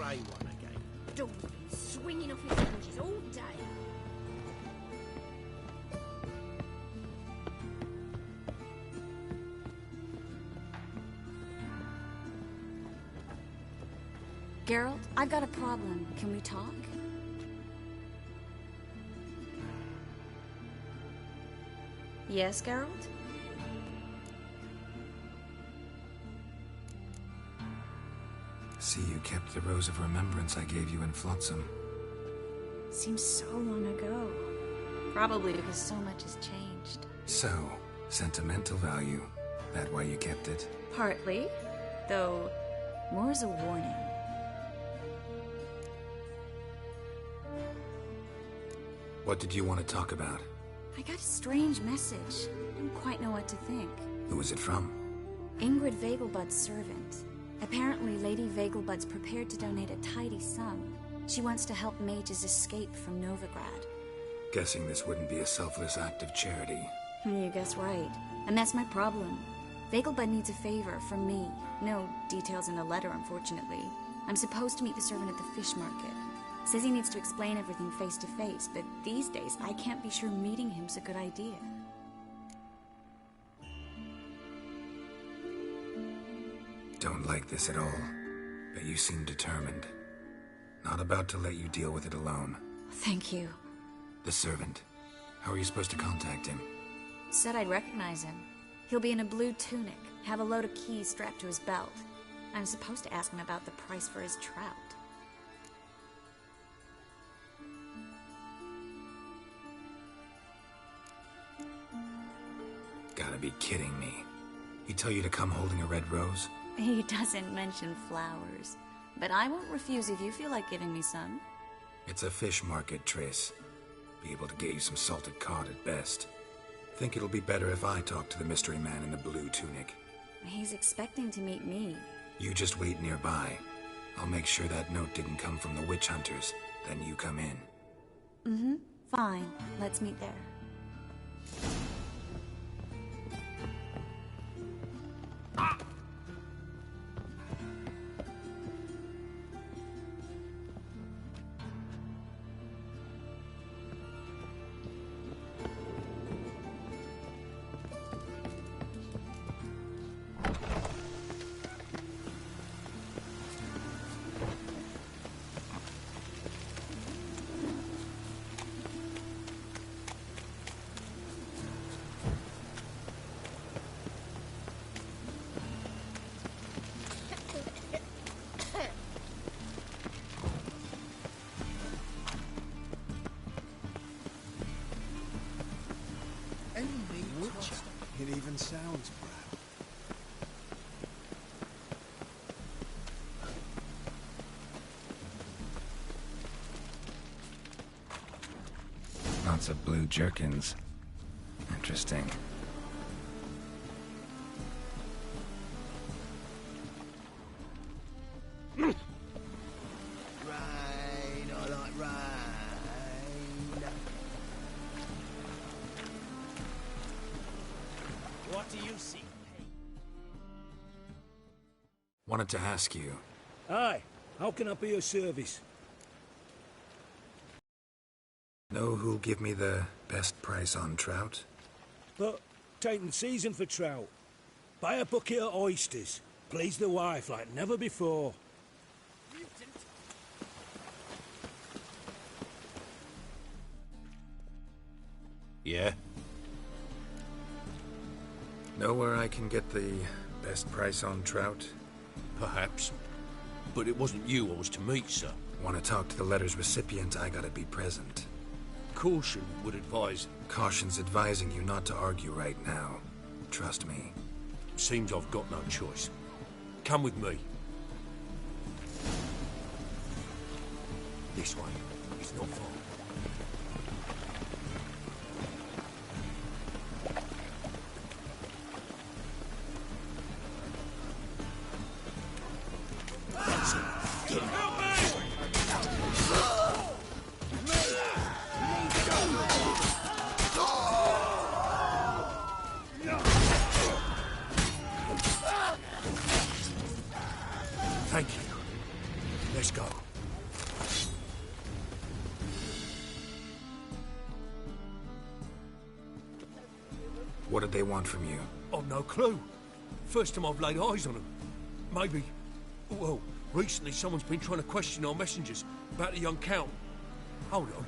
day one again. Dog's been swinging off his hinges all day. Geralt, I've got a problem. Can we talk? Yes, Geralt? See, you kept the rose of remembrance I gave you in Flotsam. Seems so long ago. Probably because so much has changed. So, sentimental value. That why you kept it? Partly, though more as a warning. What did you want to talk about? I got a strange message. I don't quite know what to think. Who was it from? Ingrid Vegelbud's servant. Apparently, Lady Vegelbud's prepared to donate a tidy sum. She wants to help mages escape from Novigrad. Guessing this wouldn't be a selfless act of charity. You guess right. And that's my problem. Vegelbud needs a favor from me. No details in a letter, unfortunately. I'm supposed to meet the servant at the fish market. Says he needs to explain everything face to face, but these days I can't be sure meeting him's a good idea. Don't like this at all, but you seem determined. Not about to let you deal with it alone. Thank you. The servant. How are you supposed to contact him? Said I'd recognize him. He'll be in a blue tunic, have a load of keys strapped to his belt. I'm supposed to ask him about the price for his trout. Gotta be kidding me. He tell you to come holding a red rose? He doesn't mention flowers, but I won't refuse if you feel like giving me some. It's a fish market, Triss. Be able to get you some salted cod at best. Think it'll be better if I talk to the mystery man in the blue tunic. He's expecting to meet me. You just wait nearby. I'll make sure that note didn't come from the witch hunters. Then you come in. Mm-hmm. Fine. Let's meet there. It even sounds proud. Lots of blue jerkins. Interesting. Rain, I like rain. What do you see? Wanted to ask you. Aye, how can I be of service? Know who'll give me the best price on trout? But, taking season for trout. Buy a bucket of oysters. Please the wife like never before. Yeah? Know where I can get the best price on trout? Perhaps. But it wasn't you I was to meet, sir. Want to talk to the letter's recipient, I gotta be present. Caution would advise... Caution's advising you not to argue right now. Trust me. Seems I've got no choice. Come with me. This way. It's not far. Let's go. What did they want from you? I've no clue. First time I've laid eyes on them. Maybe... Well, recently someone's been trying to question our messengers about the young Count. Hold on.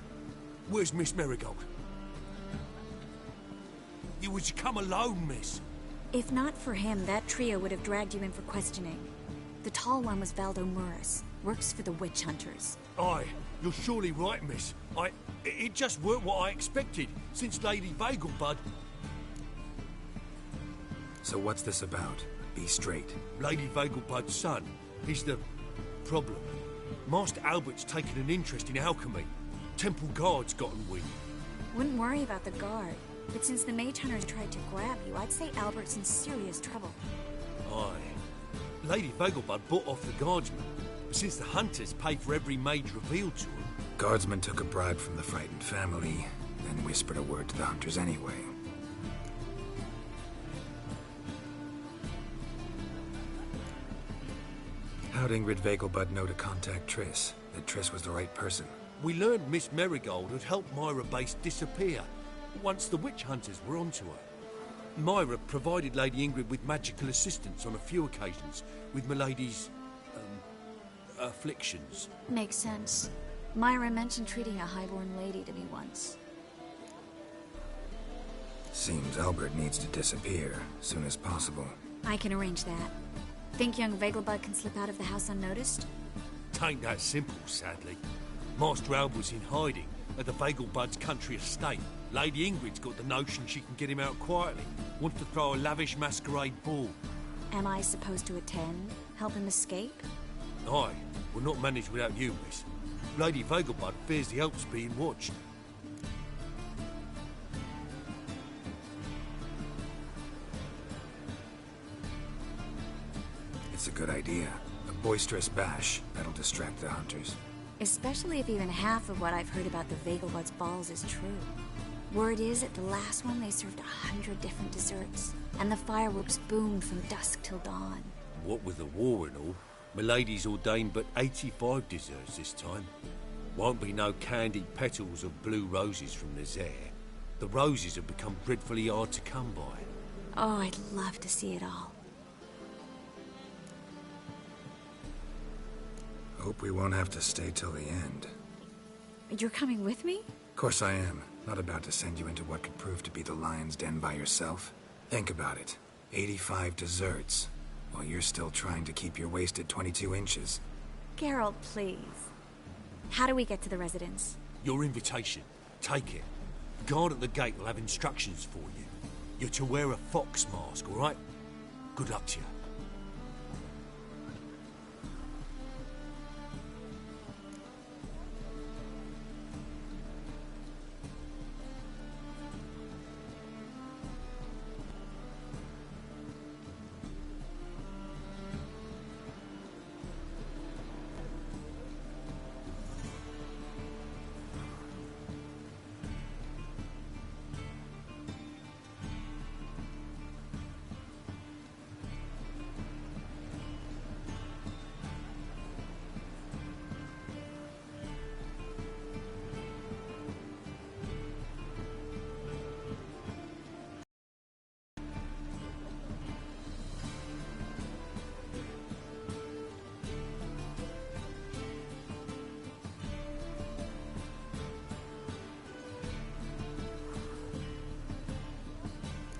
Where's Miss Marigold? You would you come alone, miss? If not for him, that trio would have dragged you in for questioning. The tall one was Valdo Murris, works for the witch hunters. Aye, you're surely right, miss. It just weren't what I expected, since Lady Vagelbud... So what's this about? Be straight. Lady Vagelbud's son, he's the... problem. Master Albert's taken an interest in alchemy. Temple Guard's gotten wind. Wouldn't worry about the guard, but since the mage hunters tried to grab you, I'd say Albert's in serious trouble. Aye. Lady Vagelbud bought off the guardsmen, but since the hunters paid for every mage revealed to them... Guardsmen took a bribe from the frightened family, then whispered a word to the hunters anyway. How'd Ingrid Vagelbud know to contact Triss? That Triss was the right person? We learned Miss Marigold had helped Myra Base disappear once the witch hunters were onto her. Myra provided Lady Ingrid with magical assistance on a few occasions with Milady's... afflictions. Makes sense. Myra mentioned treating a highborn lady to me once. Seems Albert needs to disappear as soon as possible. I can arrange that. Think young Vagelbud can slip out of the house unnoticed? Tain't that simple, sadly. Master Albert's in hiding at the Vagelbud's country estate. Lady Ingrid's got the notion she can get him out quietly. Wants to throw a lavish masquerade ball. Am I supposed to attend? Help him escape? Aye, we'll not manage without you, miss. Lady Vagelbud fears the Alps being watched. It's a good idea. A boisterous bash that'll distract the hunters. Especially if even half of what I've heard about the Vagelbud's balls is true. Word is, at the last one they served 100 different desserts, and the fireworks boomed from dusk till dawn. What with the war and all, Milady's ordained but 85 desserts this time. Won't be no candied petals of blue roses from Nazaire. The roses have become dreadfully hard to come by. Oh, I'd love to see it all. Hope we won't have to stay till the end. You're coming with me? Of course I am. Not about to send you into what could prove to be the lion's den by yourself. Think about it. 85 desserts, while you're still trying to keep your waist at 22 inches. Geralt, please. How do we get to the residence? Your invitation. Take it. The guard at the gate will have instructions for you. You're to wear a fox mask, all right? Good luck to you.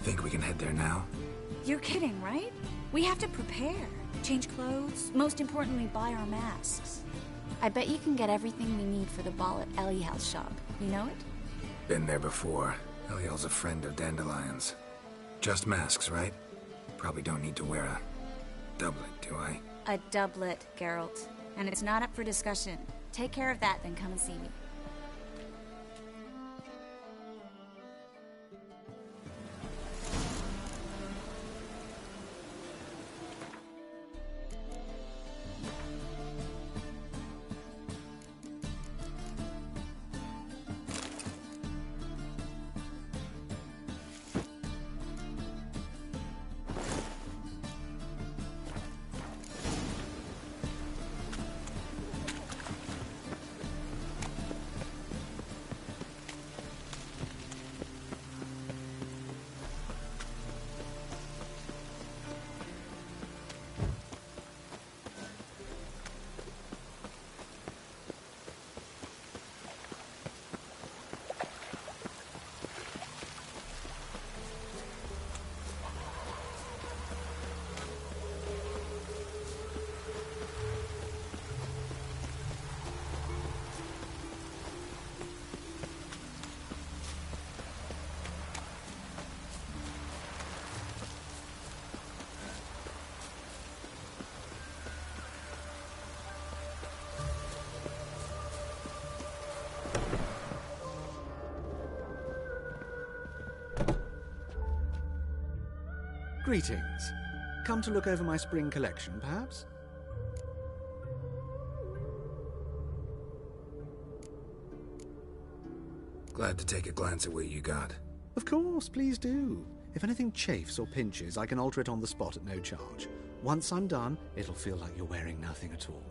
Think we can head there now? You're kidding, right? We have to prepare. Change clothes, most importantly, buy our masks. I bet you can get everything we need for the ball at Eliel's shop. You know it? Been there before. Eliel's a friend of Dandelion's. Just masks, right? Probably don't need to wear a doublet, do I? A doublet, Geralt. And it's not up for discussion. Take care of that, then come and see me. Greetings. Come to look over my spring collection, perhaps? Glad to take a glance at what you got. Of course, please do. If anything chafes or pinches, I can alter it on the spot at no charge. Once I'm done, it'll feel like you're wearing nothing at all.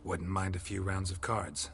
Wouldn't mind a few rounds of cards.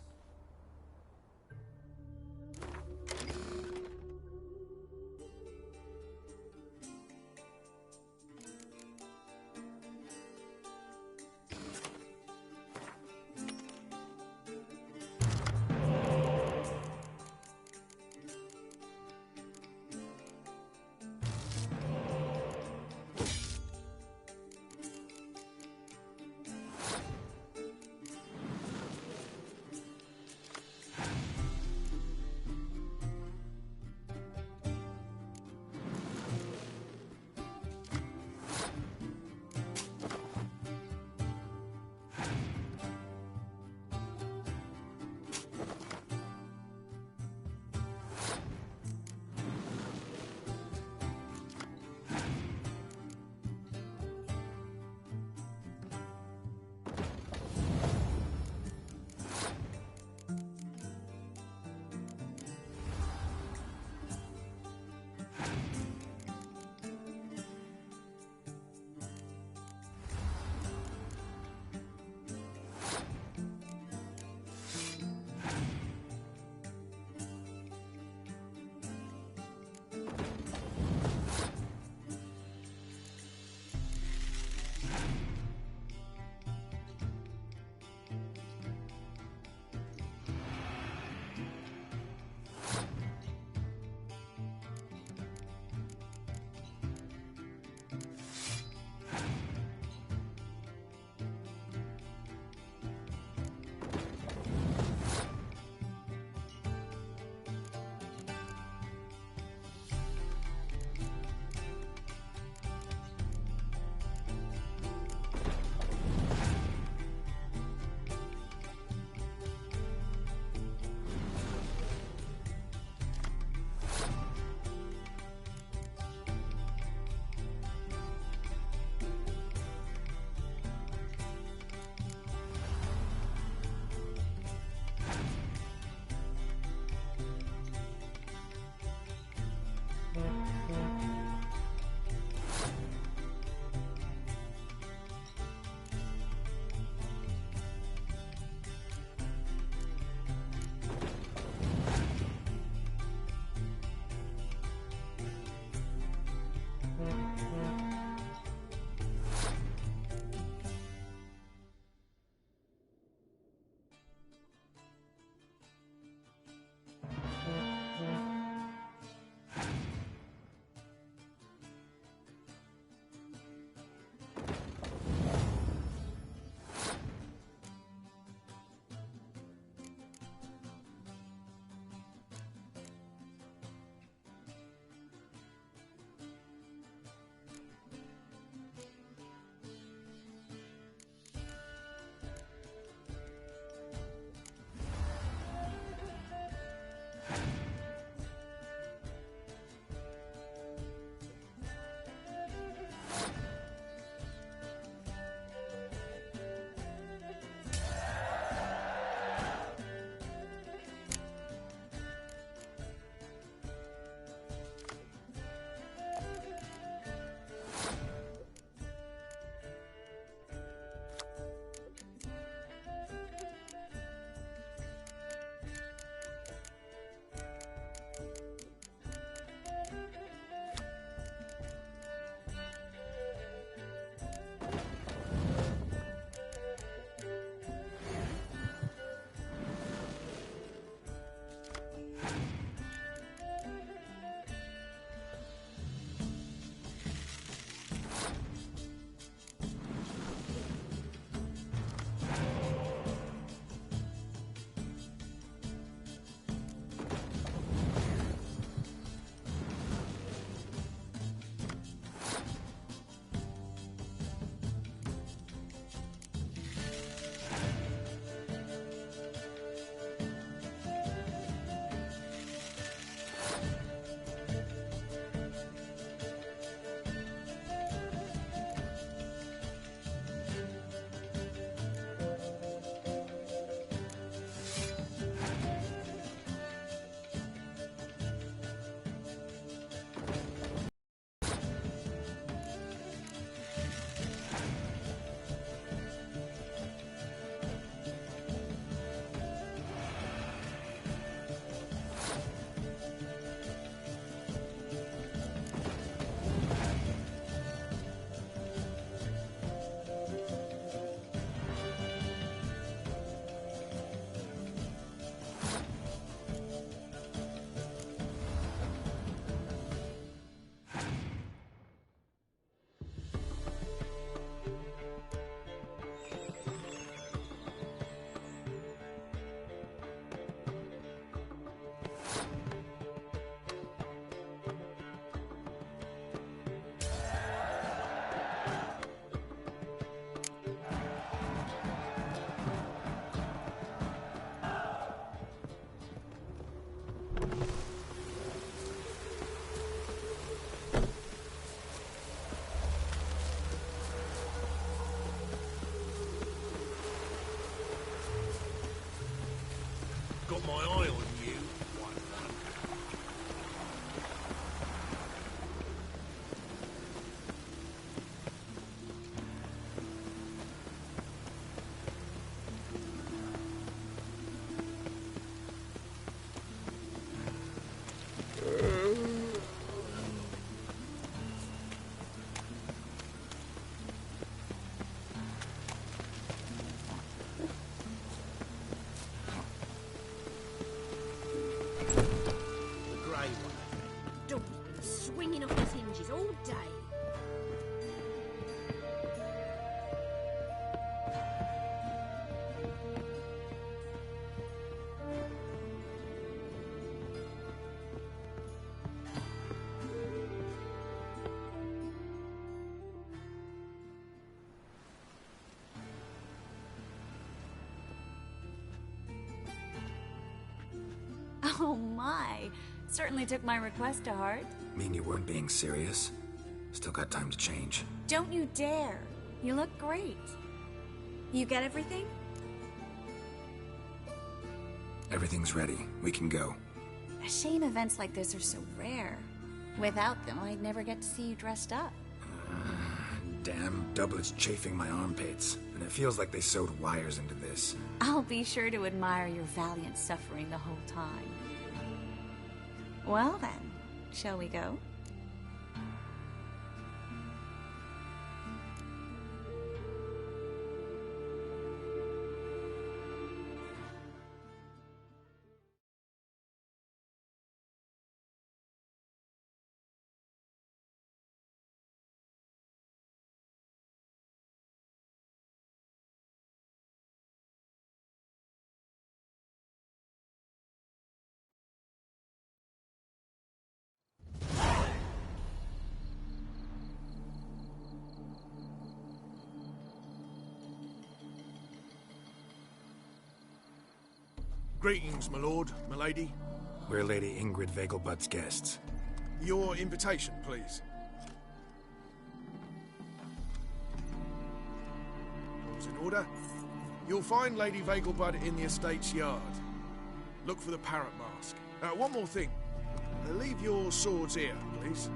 my eye on you. Swinging off his hinges all day. Oh my. Certainly took my request to heart. Mean you weren't being serious? Still got time to change. Don't you dare. You look great. You get everything? Everything's ready. We can go. A shame events like this are so rare. Without them, I'd never get to see you dressed up. Damn doublet's chafing my armpits, and it feels like they sewed wires into this. I'll be sure to admire your valiant suffering the whole time. Well then, shall we go? Greetings, my lord, my lady. We're Lady Ingrid Vegelbud's guests. Your invitation, please. All's in order. You'll find Lady Vegelbud in the estate's yard. Look for the parrot mask. One more thing. Leave your swords here, please.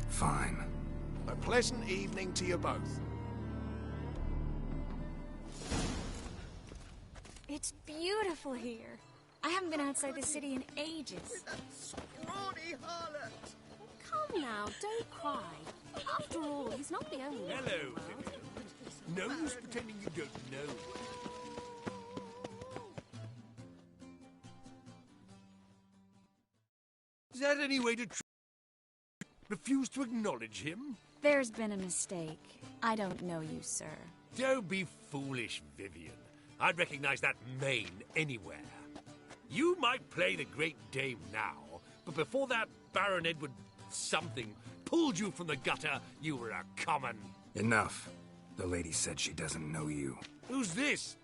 Fine. A pleasant evening to you both. It's beautiful here. I haven't been outside the city in ages. Scrawny harlot! Come now, don't cry. After all, he's not the only one. Hello, Vivian. No use pretending you don't know. Is that any way to refuse to acknowledge him? There's been a mistake. I don't know you, sir. Don't be foolish, Vivian. I'd recognize that mane anywhere. You might play the Great Dame now, but before that Baron Edward something pulled you from the gutter, you were a common... Enough. The lady said she doesn't know you. Who's this?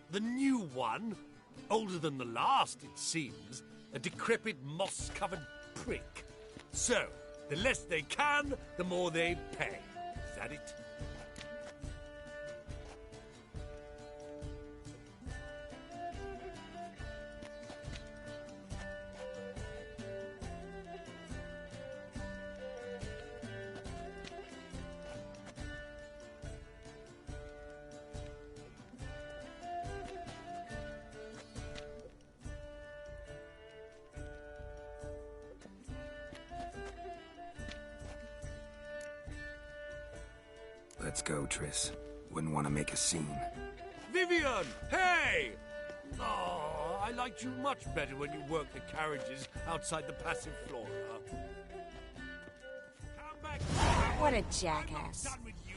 The new one? Older than the last, it seems. A decrepit, moss-covered prick. So, the less they can, the more they pay. Is that it? Let's go, Triss. Wouldn't want to make a scene. Vivian! Hey! Oh, I liked you much better when you worked the carriages outside the passive flora. Come back! What a jackass. I'm not done with you.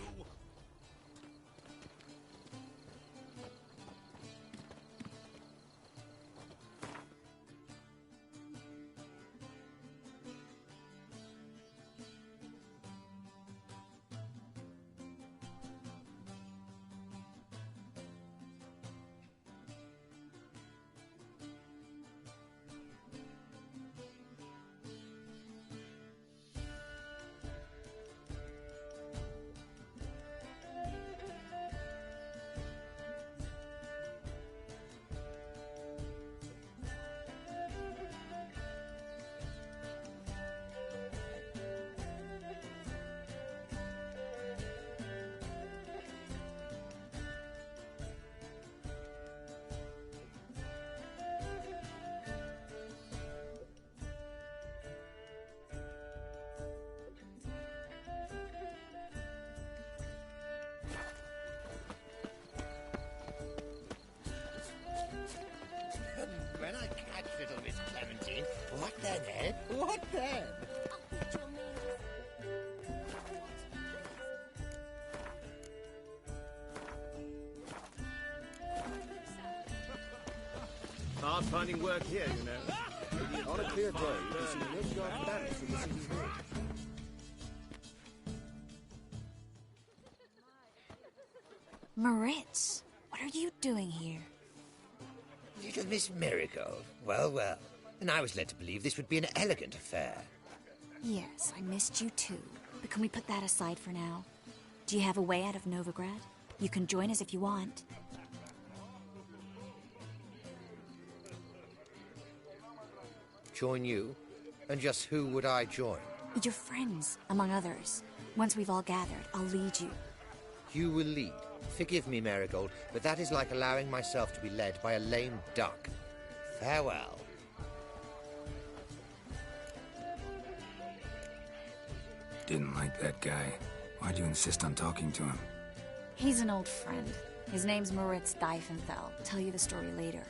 Hard finding work here, you know. On a clear day, you can see no dark barracks from the city hall. Moritz, what are you doing here? Little Miss Marigold. Well, well. And I was led to believe this would be an elegant affair. Yes, I missed you too. But can we put that aside for now? Do you have a way out of Novigrad? You can join us if you want. Join you? And just who would I join? Your friends, among others. Once we've all gathered, I'll lead you. You will lead. Forgive me, Marigold, but that is like allowing myself to be led by a lame duck. Farewell. Didn't like that guy. Why'd you insist on talking to him? He's an old friend. His name's Moritz Diefenthal. Tell you the story later.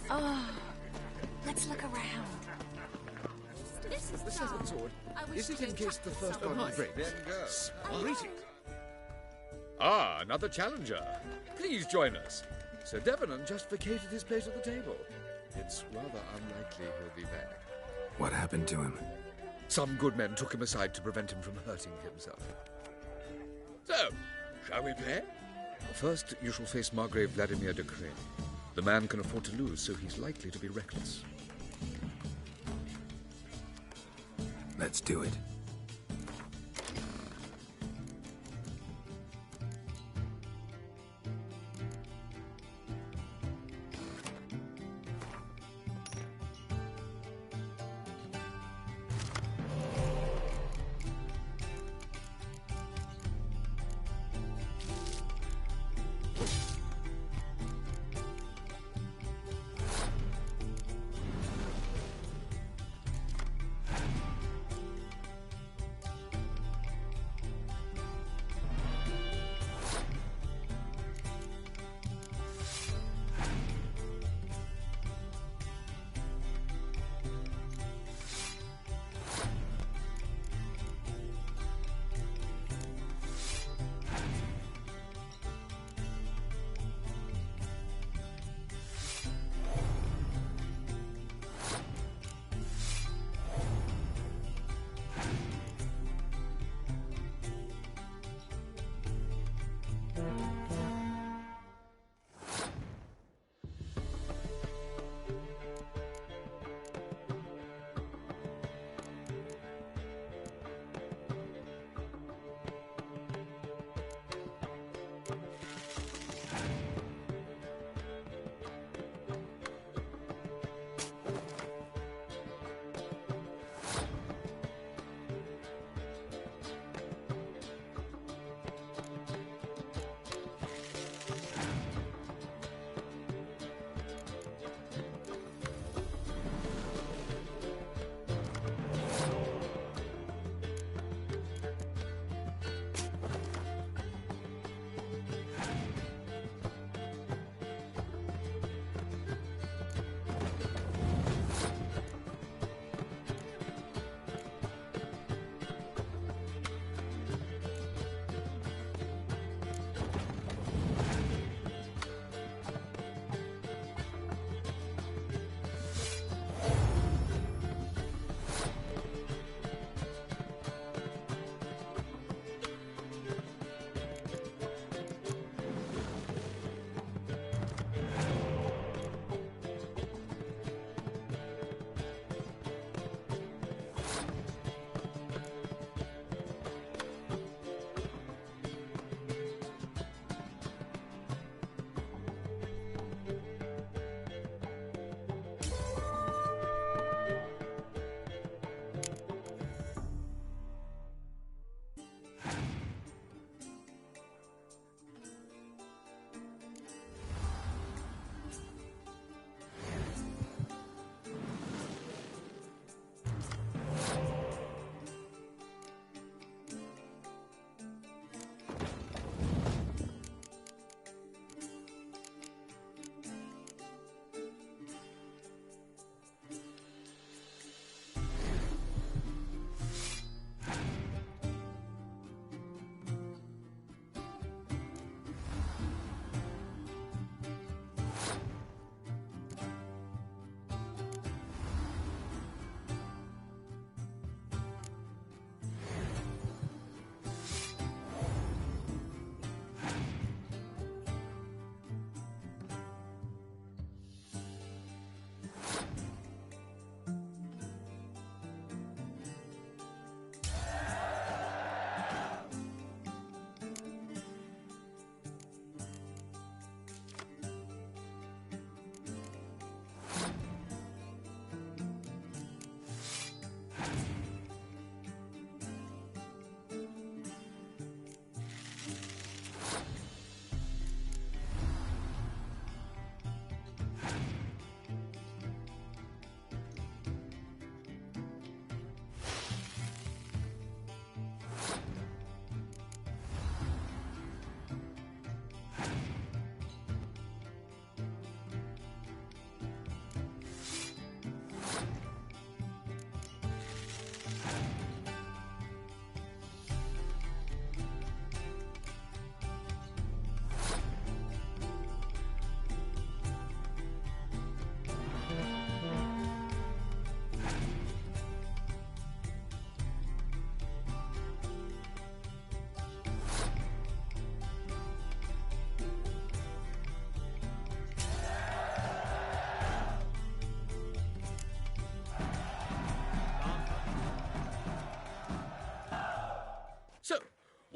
Oh, let's look around. The second sword. Is it in case the first one breaks? Then go. Greeting. Ah, another challenger. Please join us. Sir Devenant just vacated his place at the table. It's rather unlikely he'll be back. What happened to him? Some good men took him aside to prevent him from hurting himself. So, shall we play? First, you shall face Margrave Vladimir de Crane. The man can afford to lose, so he's likely to be reckless. Let's do it.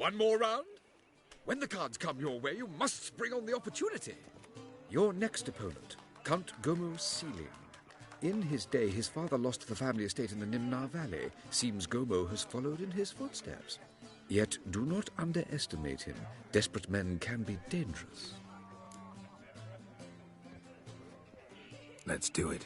One more round? When the cards come your way, you must spring on the opportunity. Your next opponent, Count Gomo Sealing. In his day, his father lost the family estate in the Nimnar Valley. Seems Gomo has followed in his footsteps. Yet do not underestimate him. Desperate men can be dangerous. Let's do it.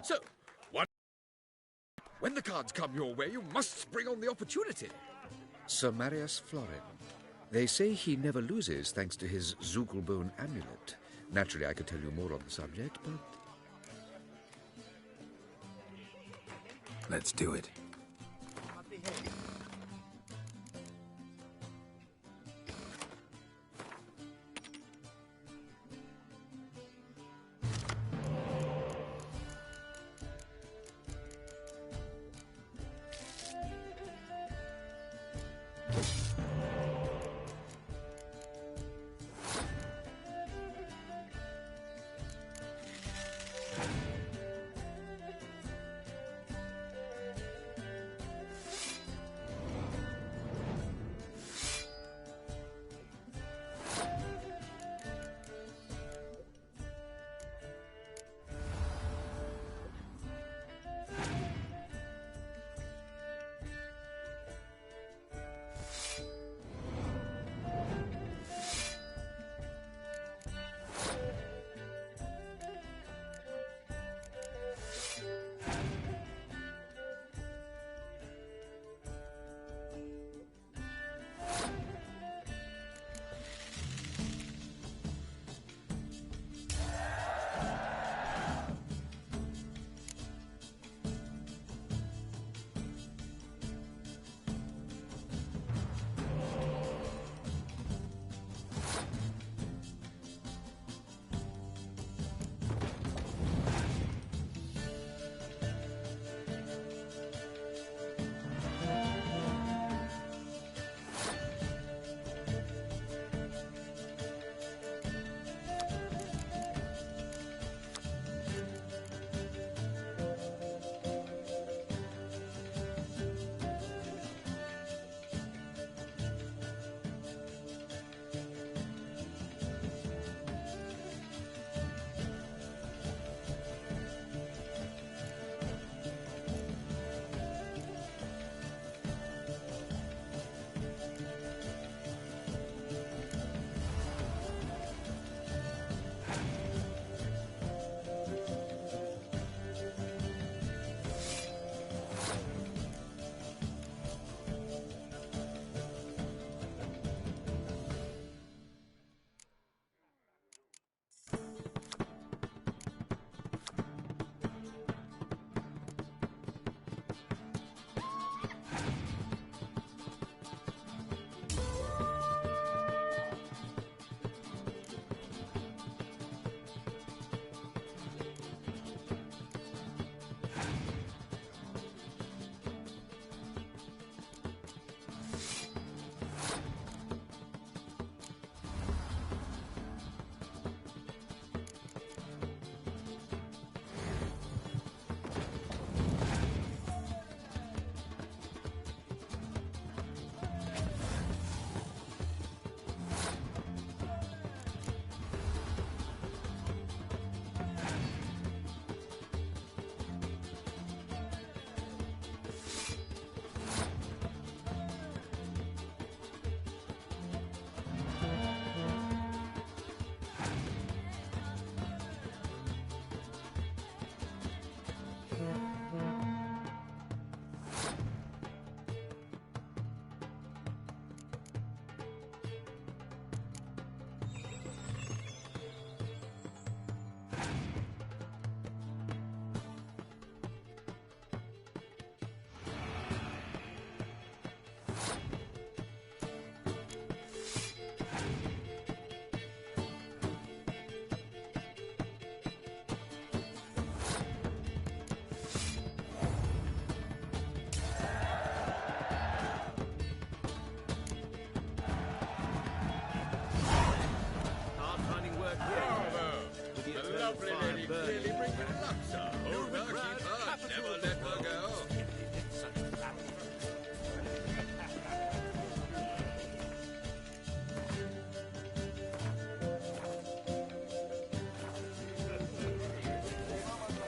So, when the cards come your way, you must spring on the opportunity. Sir Marius Florin. They say he never loses thanks to his Zugelbone amulet. Naturally, I could tell you more on the subject, but... Let's do it.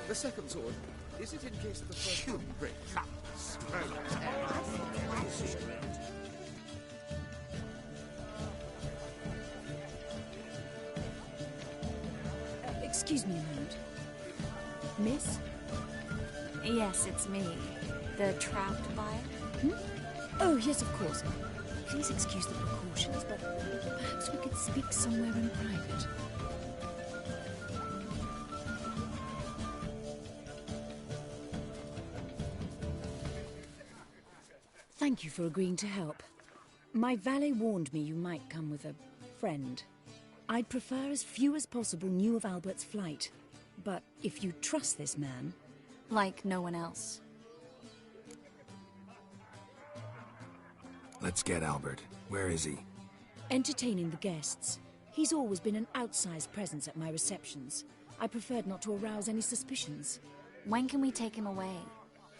The second sword, is it in case the first one breaks? Excuse me a moment. Miss? Yes, it's me. The trout buyer? Oh, yes, of course. Please excuse the precautions, but perhaps we could speak somewhere in private. Thank you for agreeing to help. My valet warned me you might come with a friend. I'd prefer as few as possible knew of Albert's flight. But if you trust this man... Like no one else. Let's get Albert. Where is he? Entertaining the guests. He's always been an outsized presence at my receptions. I preferred not to arouse any suspicions. When can we take him away?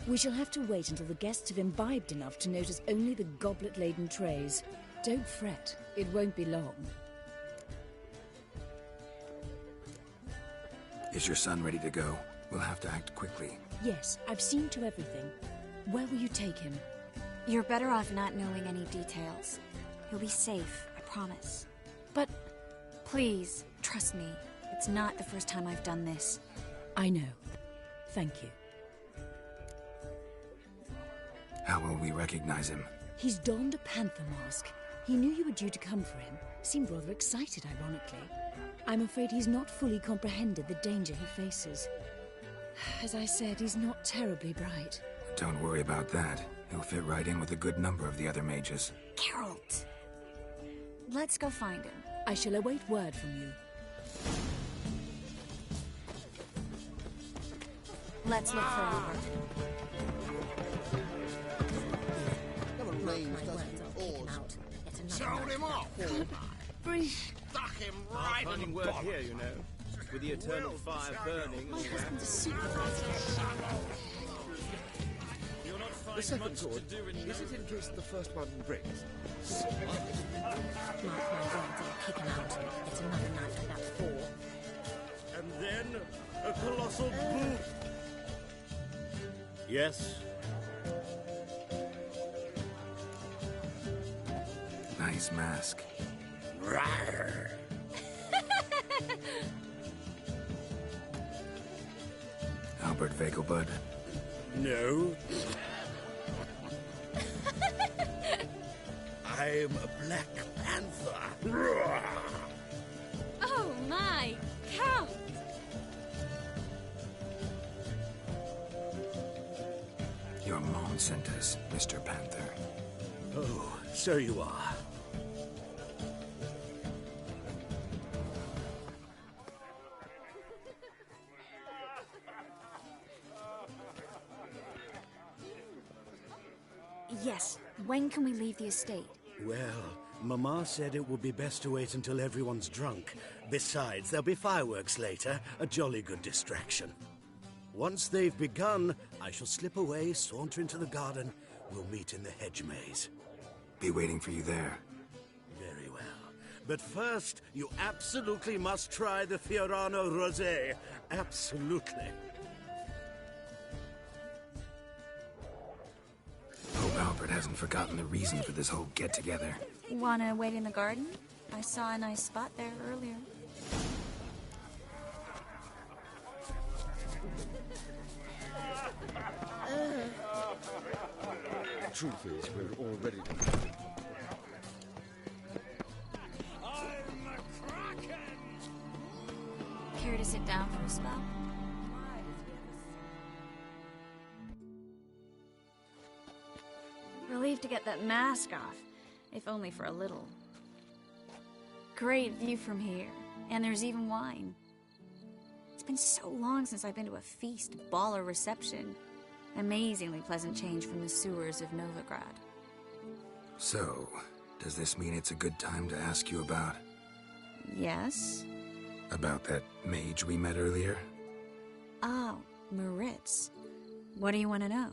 We shall have to wait until the guests have imbibed enough to notice only the goblet-laden trays. Don't fret, it won't be long. Is your son ready to go? We'll have to act quickly. Yes, I've seen to everything. Where will you take him? You're better off not knowing any details. He'll be safe, I promise. But... Please, trust me. It's not the first time I've done this. I know. Thank you. How will we recognize him? He's donned a panther mask. He knew you were due to come for him. Seemed rather excited, ironically. I'm afraid he's not fully comprehended the danger he faces. As I said, he's not terribly bright. Don't worry about that. He'll fit right in with a good number of the other mages. Geralt! Let's go find him. I shall await word from you. Let's look for Albert. Sold him off! Breathe. Stuck him right finding work here, you know. With the eternal fire burning. My husband's a supervisor. The second sword, is it in case the first one breaks? Mark my words, I'll kick him out. It's another night like that 4. And then a colossal boom. Yes. Nice mask. Rawr. Albert Vegelbud? No. I'm a Black Panther. Oh my, Count! Your mom sent us, Mr. Panther. Oh, so you are. Yes. When can we leave the estate? Well, Mama said it would be best to wait until everyone's drunk. Besides, there'll be fireworks later, a jolly good distraction. Once they've begun, I shall slip away, saunter into the garden. We'll meet in the hedge maze. Be waiting for you there. Very well. But first, you absolutely must try the Fiorano Rosé. Absolutely. Hope Albert hasn't forgotten the reason for this whole get-together. Wanna wait in the garden? I saw a nice spot there earlier. The truth is, we're all ready to... I'm a kraken! Care to sit down for a spell? Relieved to get that mask off, if only for a little. Great view from here, and there's even wine. It's been so long since I've been to a feast, ball, or reception. Amazingly pleasant change from the sewers of Novigrad. So, does this mean it's a good time to ask you about... Yes? About that mage we met earlier? Oh, Moritz. What do you want to know?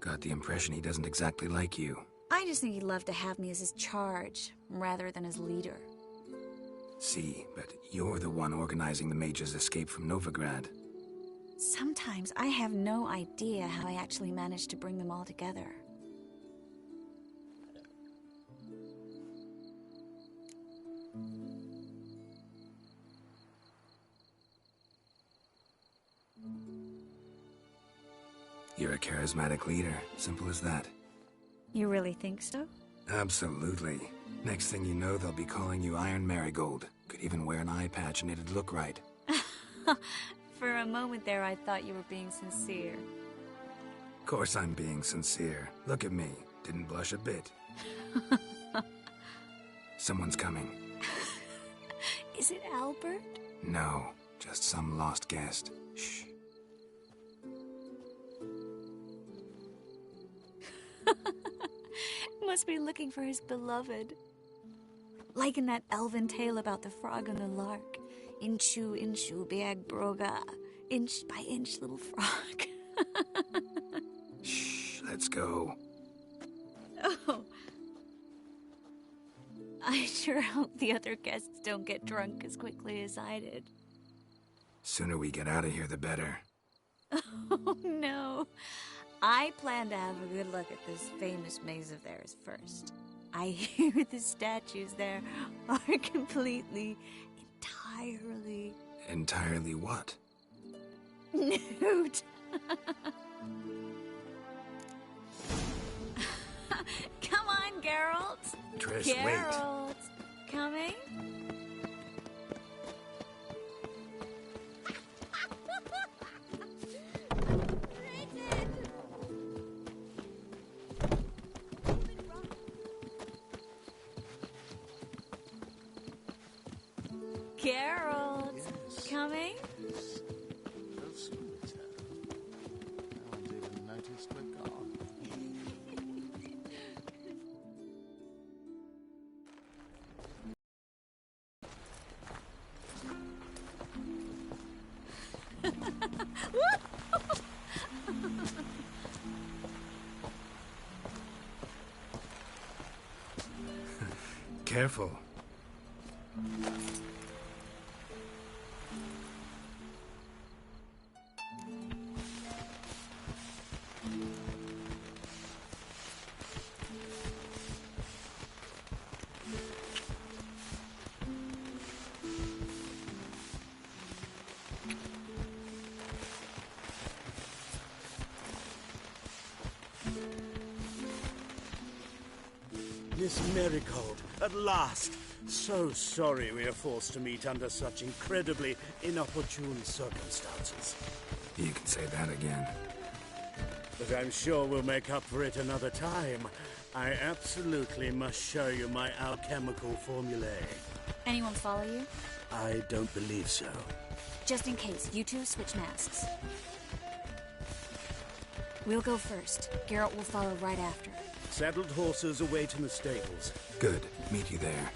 Got the impression he doesn't exactly like you. I just think he'd love to have me as his charge, rather than his leader. See, but you're the one organizing the mage's escape from Novigrad. Sometimes I have no idea how I actually managed to bring them all together. You're a charismatic leader. Simple as that. You really think so? Absolutely. Next thing you know, they'll be calling you Iron Marigold. Could even wear an eye patch and it'd look right. For a moment there, I thought you were being sincere. Of course I'm being sincere. Look at me. Didn't blush a bit. Someone's coming. Is it Albert? No, just some lost guest. Shh. Must be looking for his beloved. Like in that elven tale about the frog and the lark. Inchu, inchu, biag broga. Inch by inch, little frog. Shh, let's go. Oh. I sure hope the other guests don't get drunk as quickly as I did. Sooner we get out of here, the better. Oh, no. I plan to have a good look at this famous maze of theirs first. I hear the statues there are completely, entirely... Entirely what? Nude. Come on, Geralt. Trish, Geralt. Wait. Coming? Geralt. Yes. Coming? Yes. Well, soon return. No one's even noticed we're gone. Careful. Miss Marigold, at last! So sorry we are forced to meet under such incredibly inopportune circumstances. You can say that again. But I'm sure we'll make up for it another time. I absolutely must show you my alchemical formulae. Anyone follow you? I don't believe so. Just in case, you two switch masks. We'll go first. Geralt will follow right after. Saddled horses await in the stables. Good. Meet you there.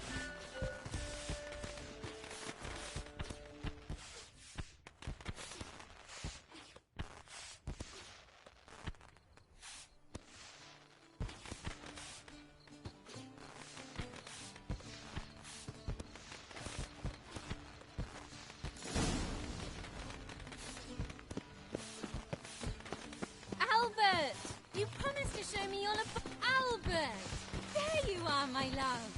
Albert! You promised to show me all of... Albert! There you are, my love.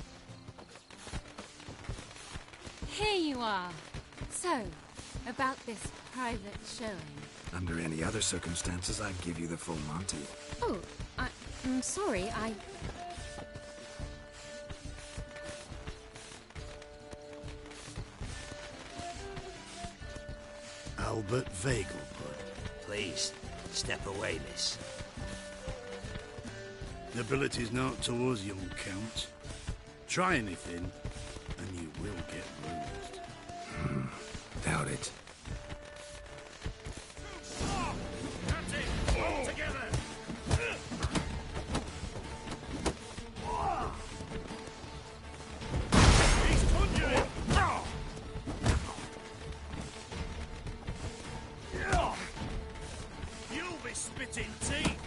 Here you are. So, about this private showing. Under any other circumstances, I'd give you the full Monty. Oh, I'm sorry, Albert Vegelbud. Please, step away, miss. Nobility's not towards young Count. Try anything, and you will get bruised. Doubt it. You'll be spitting teeth.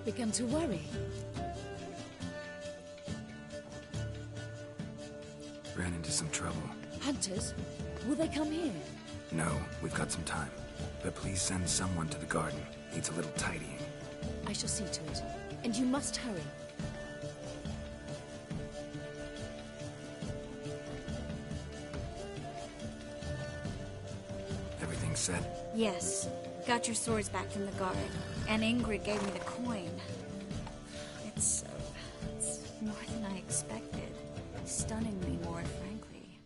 begun to worry. Ran into some trouble. Hunters? Will they come here? No, we've got some time. But please send someone to the garden. Needs a little tidying. I shall see to it. And you must hurry. Everything set? Yes. Got your swords back from the guard. And Ingrid gave me the coin. It's more than I expected. Stunningly more, frankly.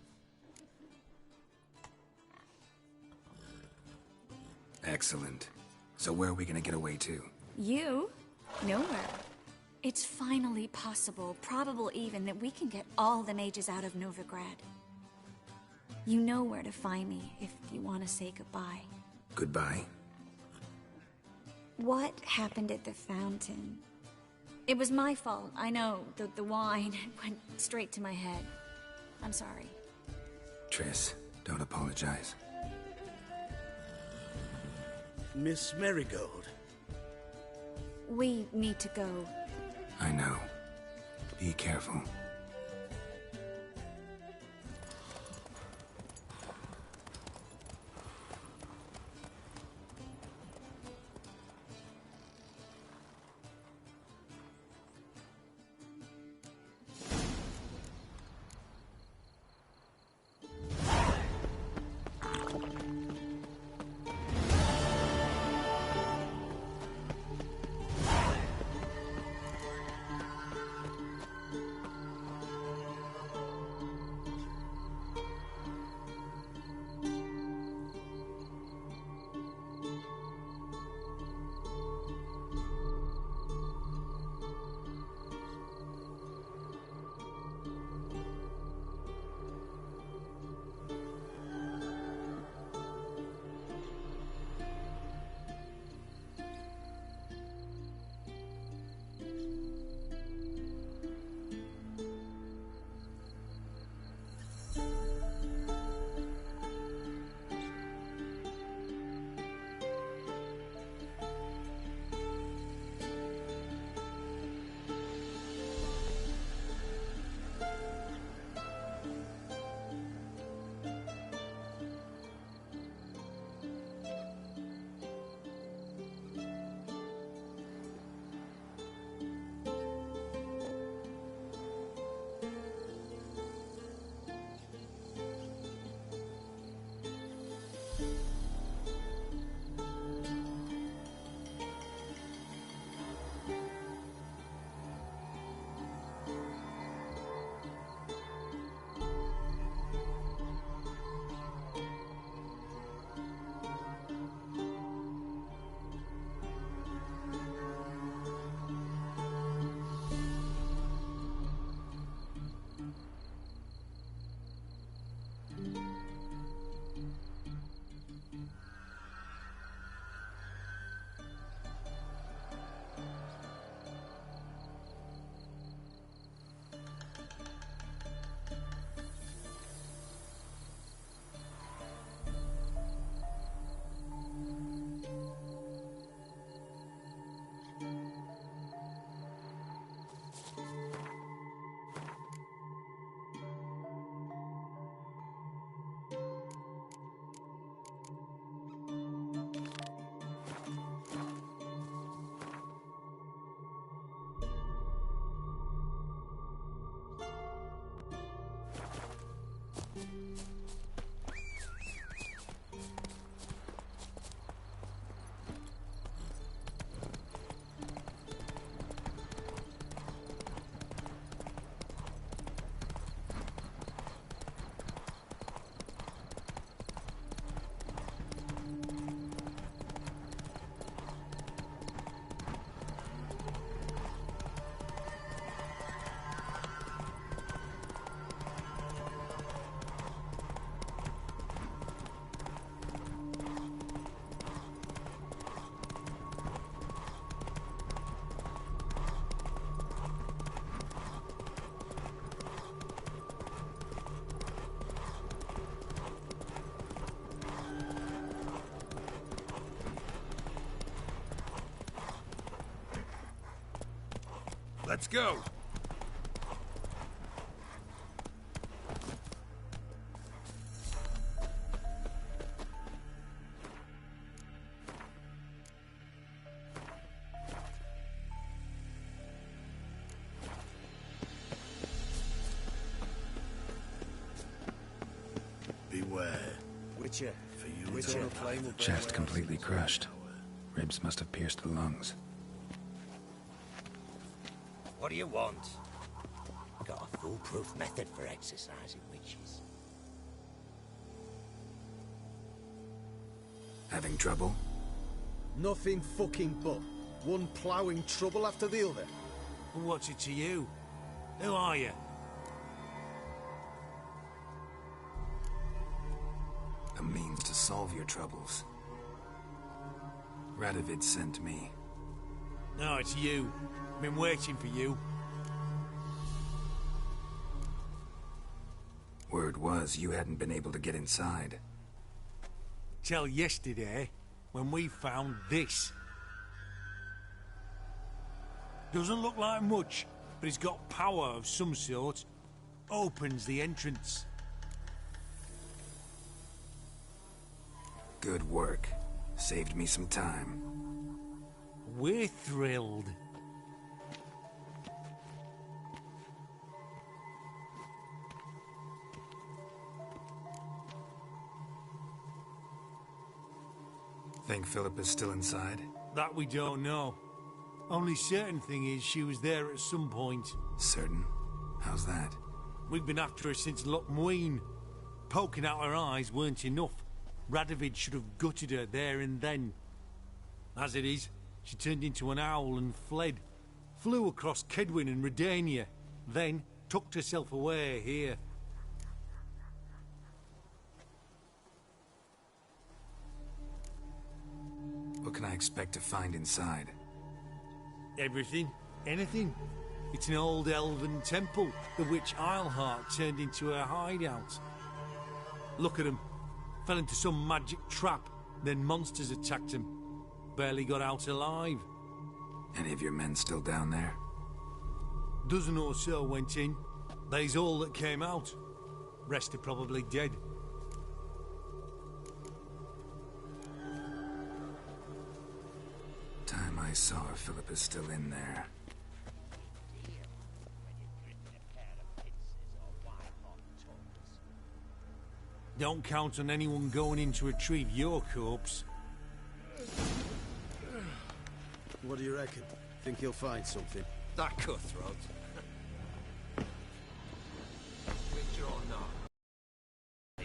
Excellent. So where are we gonna get away to? You? Nowhere. It's finally possible, probable even, that we can get all the mages out of Novigrad. You know where to find me if you want to say goodbye. Goodbye? What happened at the fountain? It was my fault, I know. The wine went straight to my head. I'm sorry. Triss, don't apologize. Miss Marigold. We need to go. I know. Be careful. Let's go. Beware. Witcher. For you, Witcher. Chest completely crushed. Ribs must have pierced the lungs. What do you want? Got a foolproof method for exercising witches. Having trouble? Nothing fucking but. One ploughing trouble after the other. Well, what's it to you? Who are you? A means to solve your troubles. Radovid sent me. No, it's you. Been waiting for you. Word was you hadn't been able to get inside. Till yesterday, when we found this. Doesn't look like much, but it's got power of some sort. Opens the entrance. Good work. Saved me some time. We're thrilled. Think Philip is still inside? That we don't know. Only certain thing is she was there at some point. Certain? How's that? We've been after her since Lochmuin. Poking out her eyes weren't enough. Radovid should have gutted her there and then. As it is, she turned into an owl and fled. Flew across Kedwin and Redania. Then tucked herself away here. What can I expect to find inside? Everything. Anything. It's an old elven temple, the witch Isleheart turned into her hideout. Look at him. Fell into some magic trap, then monsters attacked him. Barely got out alive. Any of your men still down there? Dozen or so went in. They's all that came out. Rest are probably dead. Time I saw her, Philip is still in there. Don't count on anyone going in to retrieve your corpse. What do you reckon? Think you'll find something? That cutthroat. Witcher or not?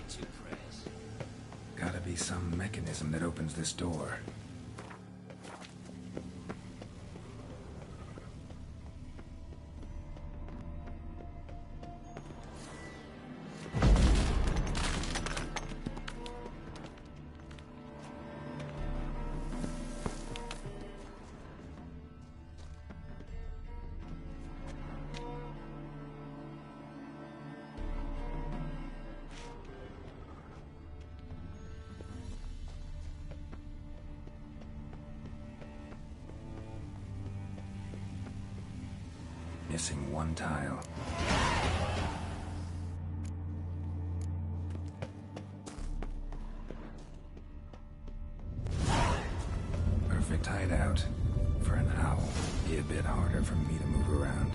Two prayers. Gotta be some mechanism that opens this door. Missing one tile. Perfect hideout. For an owl. Be a bit harder for me to move around.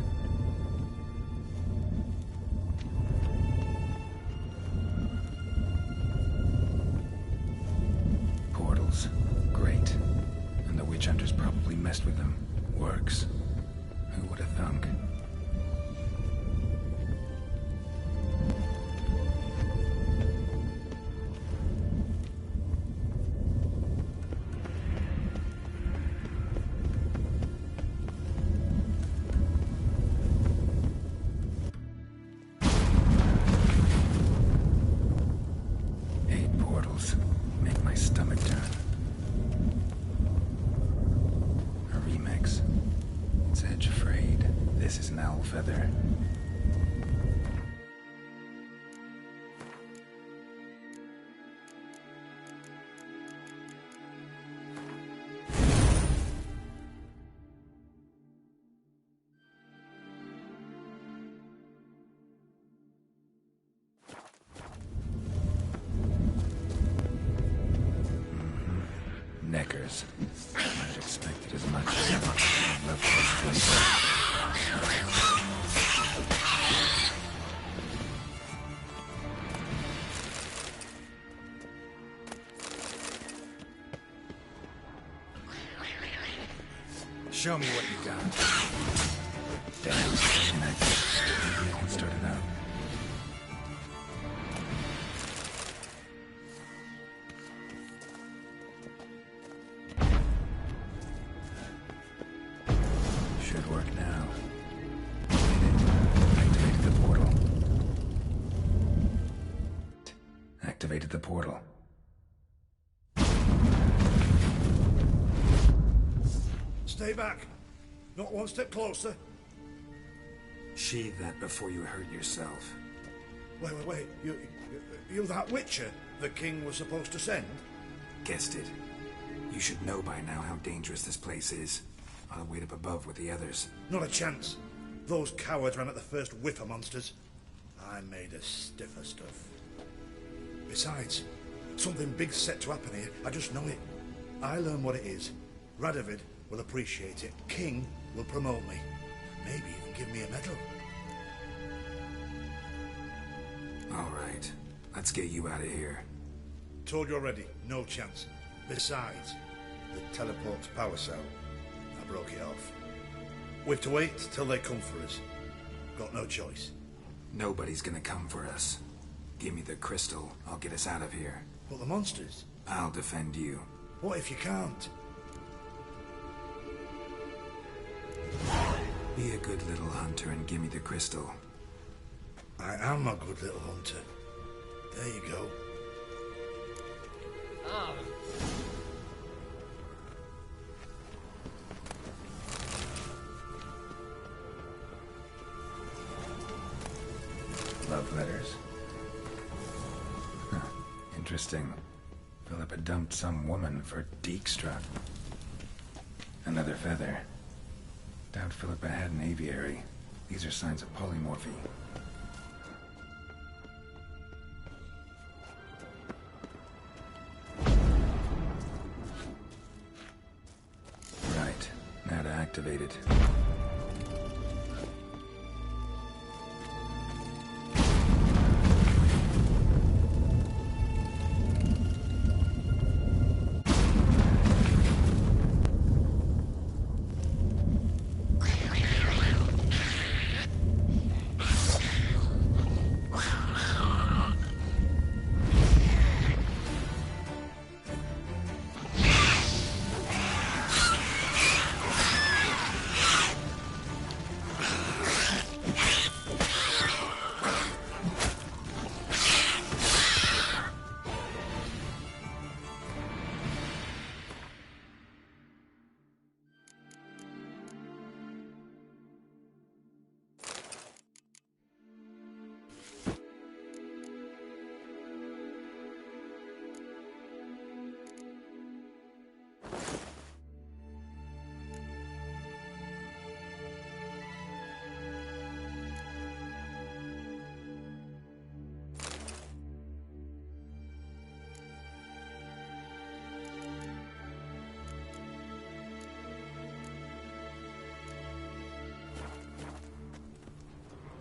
Portals. Great. And the witch hunters probably messed with them. Works. Who would have thunk? letters. I might have expected as much. I've left this place. Show me what you got. Damn, disconnected. Let's start it out. Should work now. Activated the portal. Activated the portal. Stay back. Not one step closer. Sheathe that before you hurt yourself. Wait. You that Witcher the king was supposed to send? Guessed it. You should know by now how dangerous this place is. I'll wait up above with the others. Not a chance. Those cowards ran at the first whiff of monsters. I made a stiffer stuff. Besides, something big's set to happen here. I just know it. I learn what it is. Radovid will appreciate it. King will promote me. Maybe even give me a medal. All right. Let's get you out of here. Told you already. No chance. Besides, the teleport's power cell. I broke it off. We have to wait till they come for us. Got no choice. Nobody's gonna come for us. Give me the crystal. I'll get us out of here. But the monsters? I'll defend you. What if you can't? Be a good little hunter and give me the crystal. I am a good little hunter. There you go. Love letters. Huh. Interesting. Philippa dumped some woman for Dijkstra. Another feather. Doubt Philippa had an aviary. These are signs of polymorphy. Right. Now to activate it.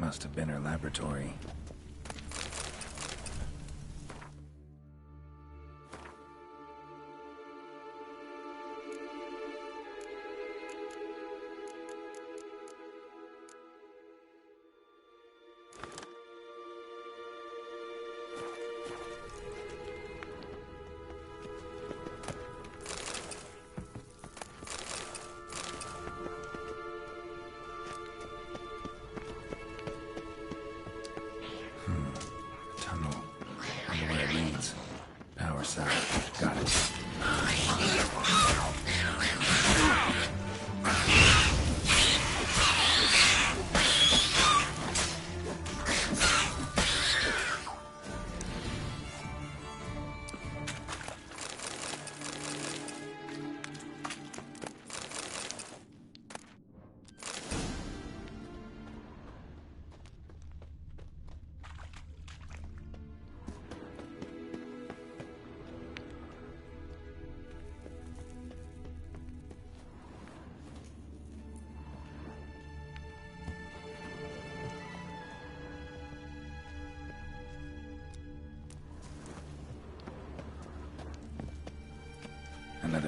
Must have been her laboratory.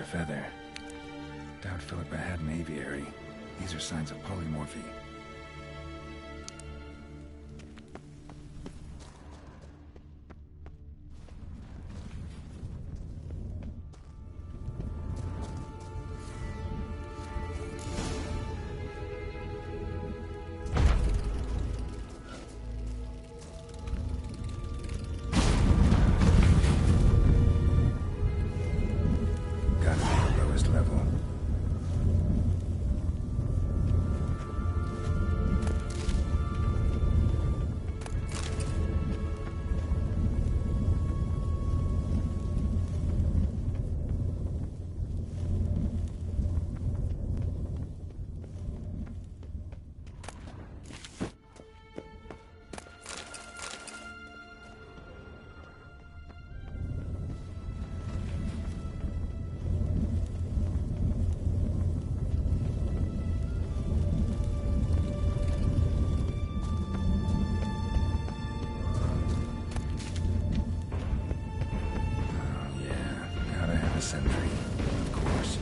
Another feather. Doubt Philippa had an aviary. These are signs of polymorphy. Sentry, of course.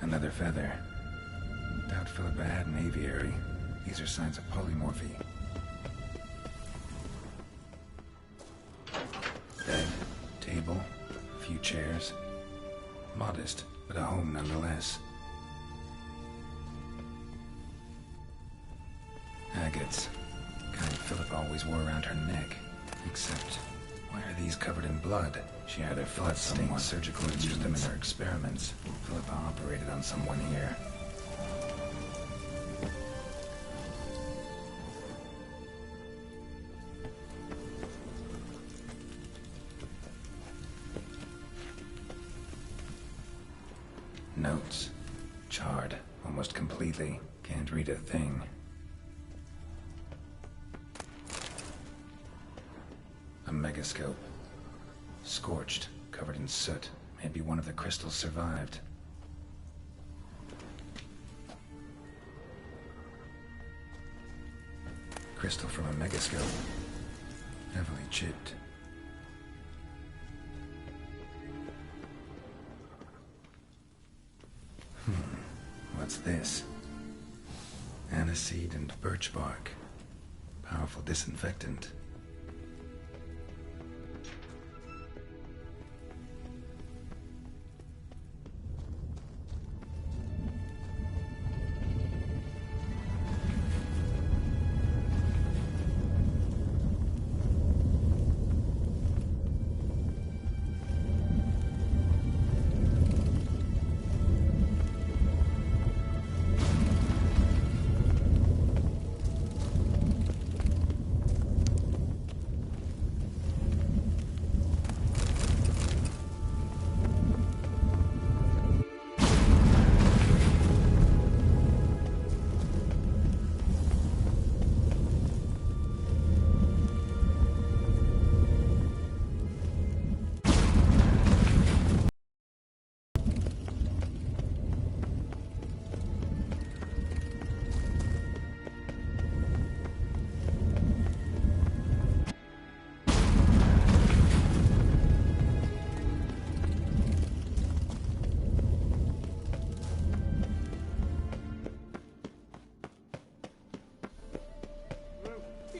Another feather. Doubt Philippa had an aviary. These are signs of polymorphy. Bed, table, a few chairs. Modest, but a home nonetheless. Agates. Kind Philippa always wore around her neck. Except, why are these covered in blood? She either thought someone surgically used them in her experiments. Philippa operated on someone here. Notes. Charred, almost completely. Can't read a thing. A megascope. Scorched, covered in soot. Maybe one of the crystals survived. Crystal from a megascope. Heavily chipped. What's this? Aniseed and birch bark. Powerful disinfectant.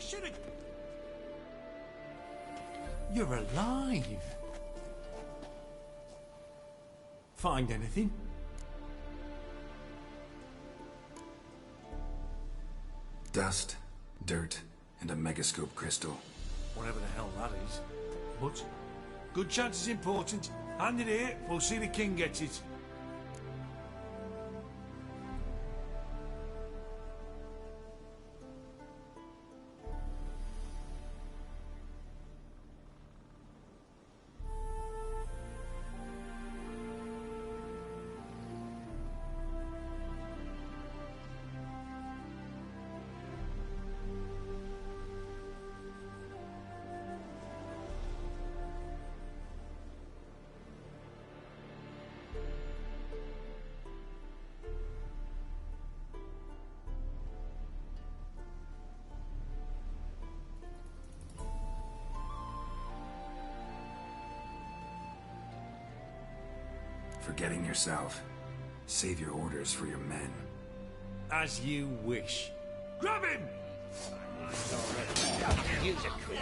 should have... You're alive. Find anything? Dust, dirt, and a megascope crystal. Whatever the hell that is. But good chance is important. Hand it here, we'll see the king gets it. Forgetting yourself. Save your orders for your men. As you wish. Grab him! Use it quickly.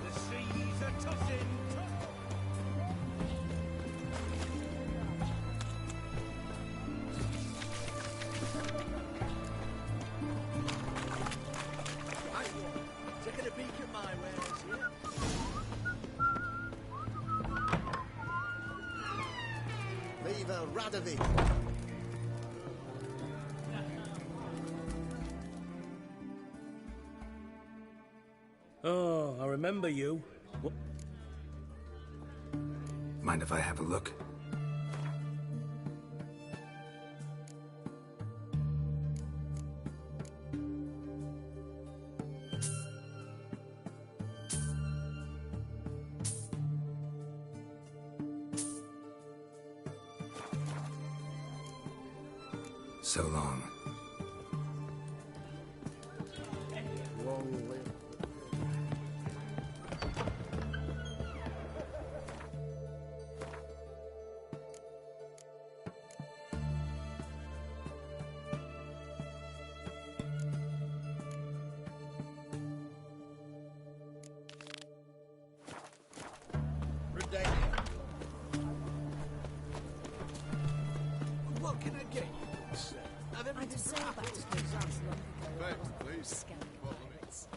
The seas are tossing. Taking a peek at my wares here. Viva Radovic! Oh, I remember you. What? Mind if I have a look? So long. Long live. What can I get you, good sir? I've I just sailed back to Cape Town so long ago. Thanks, please. Scandal pirates.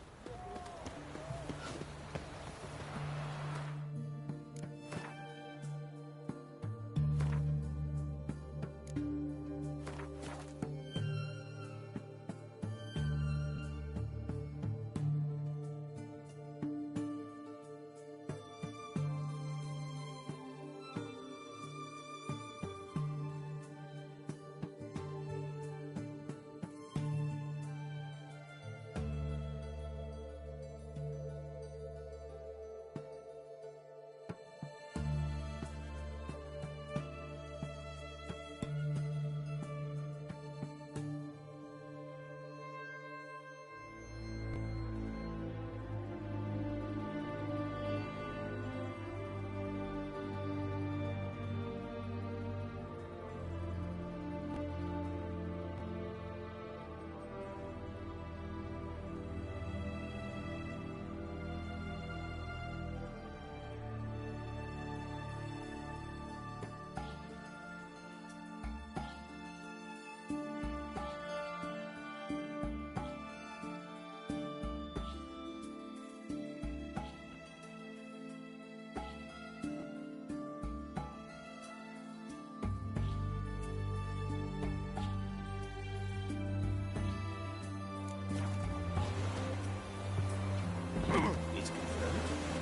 It's confirmed.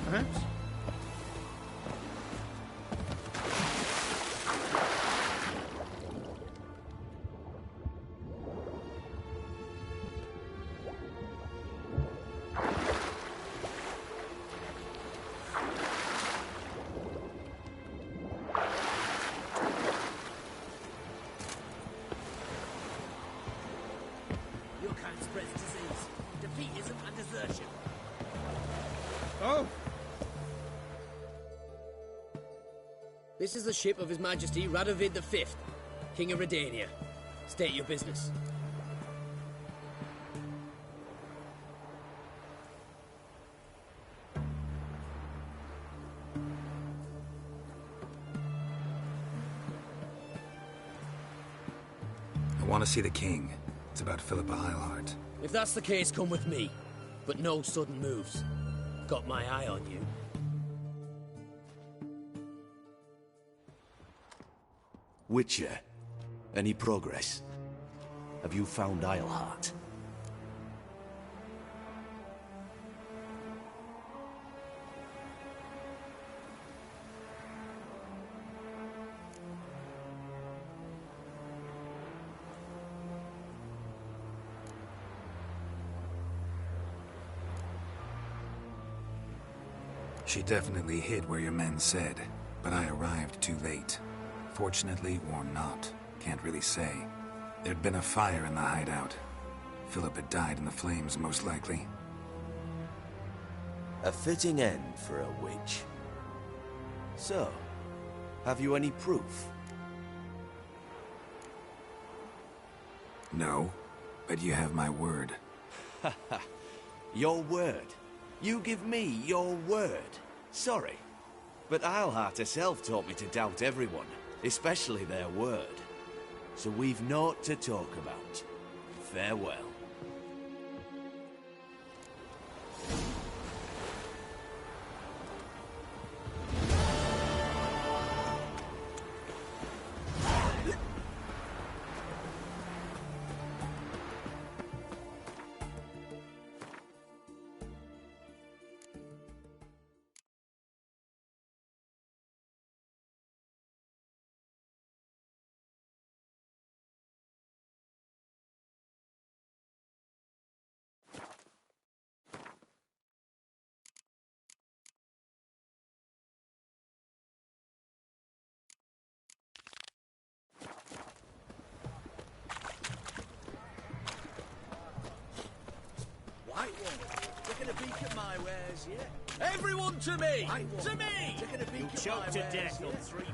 Perhaps? Your kind spreads disease. Defeatism and desertion. Oh! This is the ship of His Majesty Radovid V, King of Redania. State your business. I want to see the king. It's about Philippa Eilhart. If that's the case, come with me. But no sudden moves. Got my eye on you. Witcher, any progress? Have you found Eilhart? She definitely hid where your men said, but I arrived too late. Fortunately or not, can't really say. There'd been a fire in the hideout. Philip had died in the flames, most likely. A fitting end for a witch. So, have you any proof? No, but you have my word. Haha. Your word? You give me your word? Sorry, but Eilhart herself taught me to doubt everyone, especially their word. So we've naught to talk about. Farewell. White one. Taking a peek at my wares, yeah? Everyone to me! To me! Taking a peek at my wares, to death on yeah? 3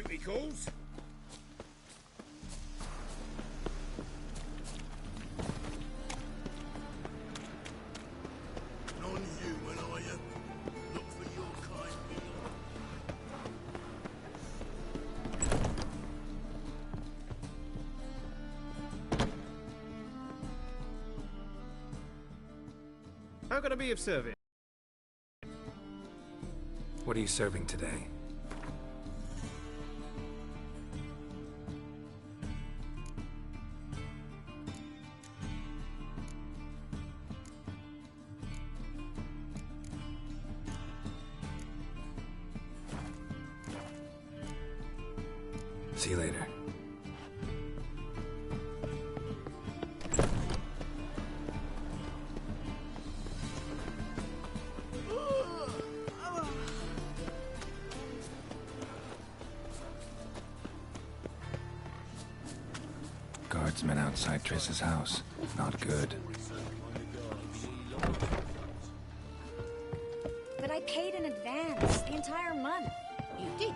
duty calls. Non-human, are you? Not for your kind, How can I be of service? What are you serving today? See you later. Guardsmen outside Triss's house. Not good. But I paid in advance, the entire month. You did,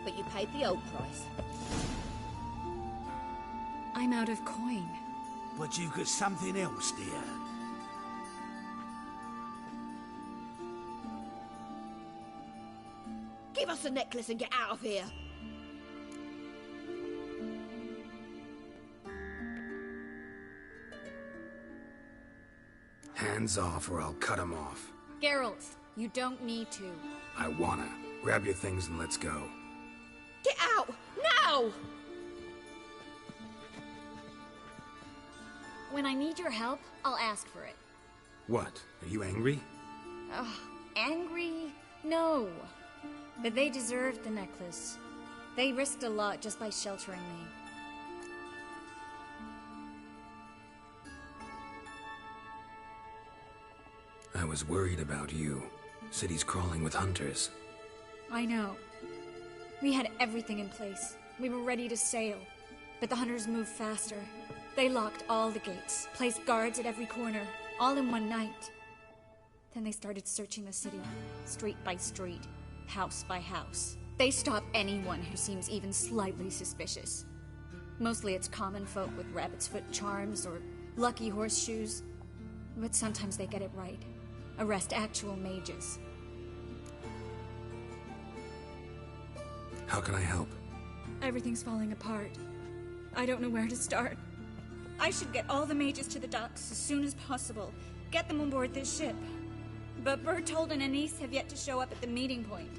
but you paid the old price. I'm out of coin. But you've got something else, dear. Give us the necklace and get out of here. Hands off or I'll cut him off. Geralt, you don't need to. I wanna. Grab your things and let's go. Get out! Now! When I need your help, I'll ask for it. What? Are you angry? Ugh, angry? No. But they deserved the necklace. They risked a lot just by sheltering me. I was worried about you. City's crawling with hunters. I know. We had everything in place. We were ready to sail. But the hunters moved faster. They locked all the gates, placed guards at every corner, all in one night. Then they started searching the city, street by street, house by house. They stop anyone who seems even slightly suspicious. Mostly it's common folk with rabbit's foot charms or lucky horseshoes. But sometimes they get it right. Arrest actual mages. How can I help? Everything's falling apart. I don't know where to start. I should get all the mages to the docks as soon as possible. Get them on board this ship. But Bertold and Anise have yet to show up at the meeting point.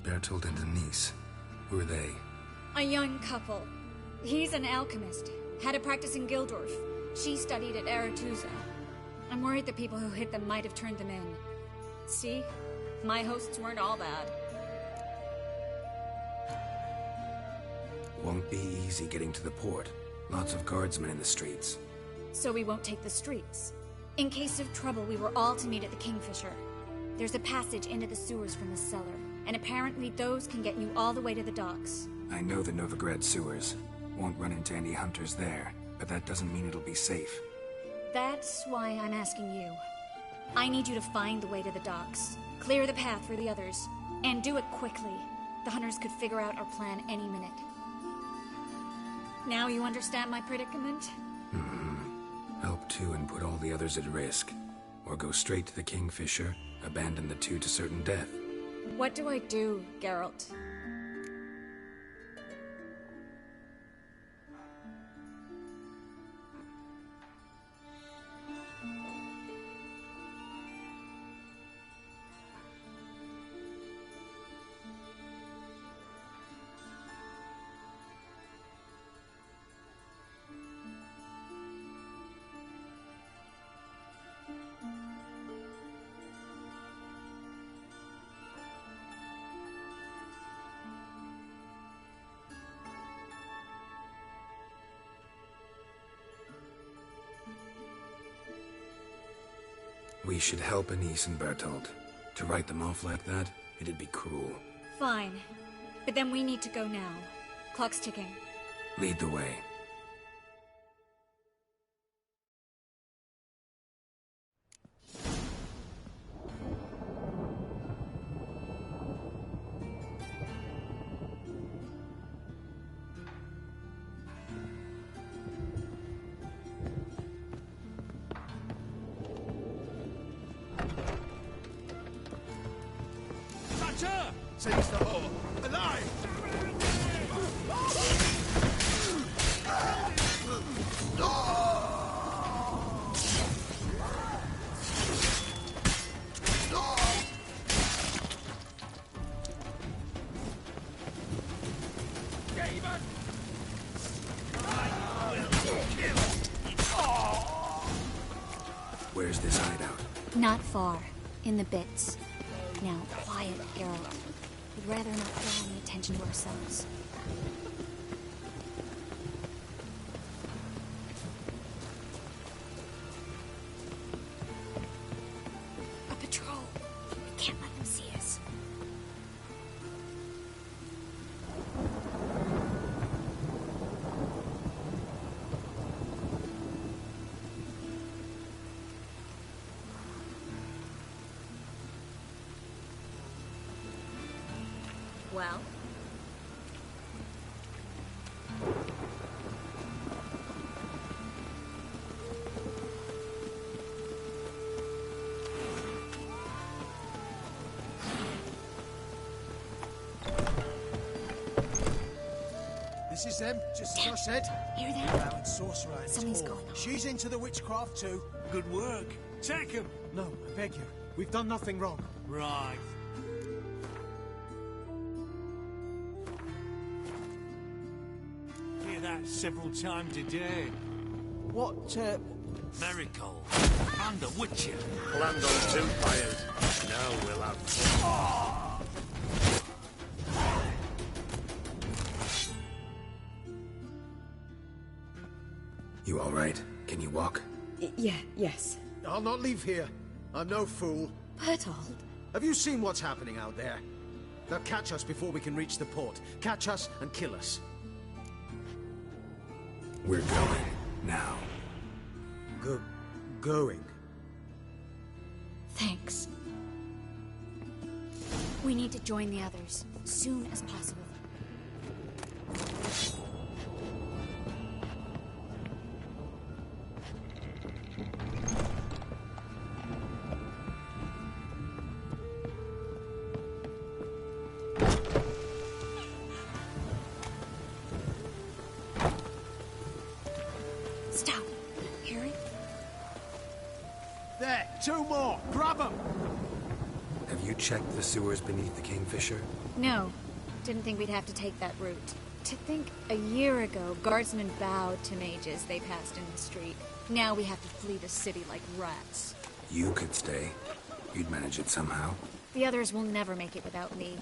Bertold and Denise. Who are they? A young couple. He's an alchemist. Had a practice in Gildorf. She studied at Aretusa. I'm worried the people who hit them might have turned them in. See? My hosts weren't all bad. Won't be easy getting to the port. Lots of guardsmen in the streets. So we won't take the streets. In case of trouble, we were all to meet at the Kingfisher. There's a passage into the sewers from the cellar, and apparently those can get you all the way to the docks. I know the Novigrad sewers. Won't run into any hunters there, but that doesn't mean it'll be safe. That's why I'm asking you. I need you to find the way to the docks, clear the path for the others, and do it quickly. The hunters could figure out our plan any minute. Now you understand my predicament? Help two and put all the others at risk. Or go straight to the Kingfisher, abandon the two to certain death. What do I do, Geralt? We should help Anise and Bertold. To write them off like that, it'd be cruel. Fine. But then we need to go now. Clock's ticking. Lead the way. Seize the whore. Alive! Where's this hideout? Not far. In the bits. Now, quiet, Geralt. We'd rather not draw any attention to ourselves. A patrol. We can't let them see us. Well? This is them, just as I said. Hear that? Violent sorcerer and Something's whore. going on. She's into the witchcraft too. Good work. Take him. No, I beg you. We've done nothing wrong. Right. Hear that several times a day. What, Miracle. And a witcher. Land on 2 fires. Now we'll have fun. You all right? Can you walk? Yes. I'll not leave here. I'm no fool. Bertold. Have you seen what's happening out there? They'll catch us before we can reach the port. Catch us and kill us. We're going. Now. Going? Thanks. We need to join the others, soon as possible. Stop. Harry? There, 2 more. Grab them. Have you checked the sewers beneath the Kingfisher? No. Didn't think we'd have to take that route. To think a year ago, guardsmen bowed to mages they passed in the street. Now we have to flee the city like rats. You could stay. You'd manage it somehow. The others will never make it without me.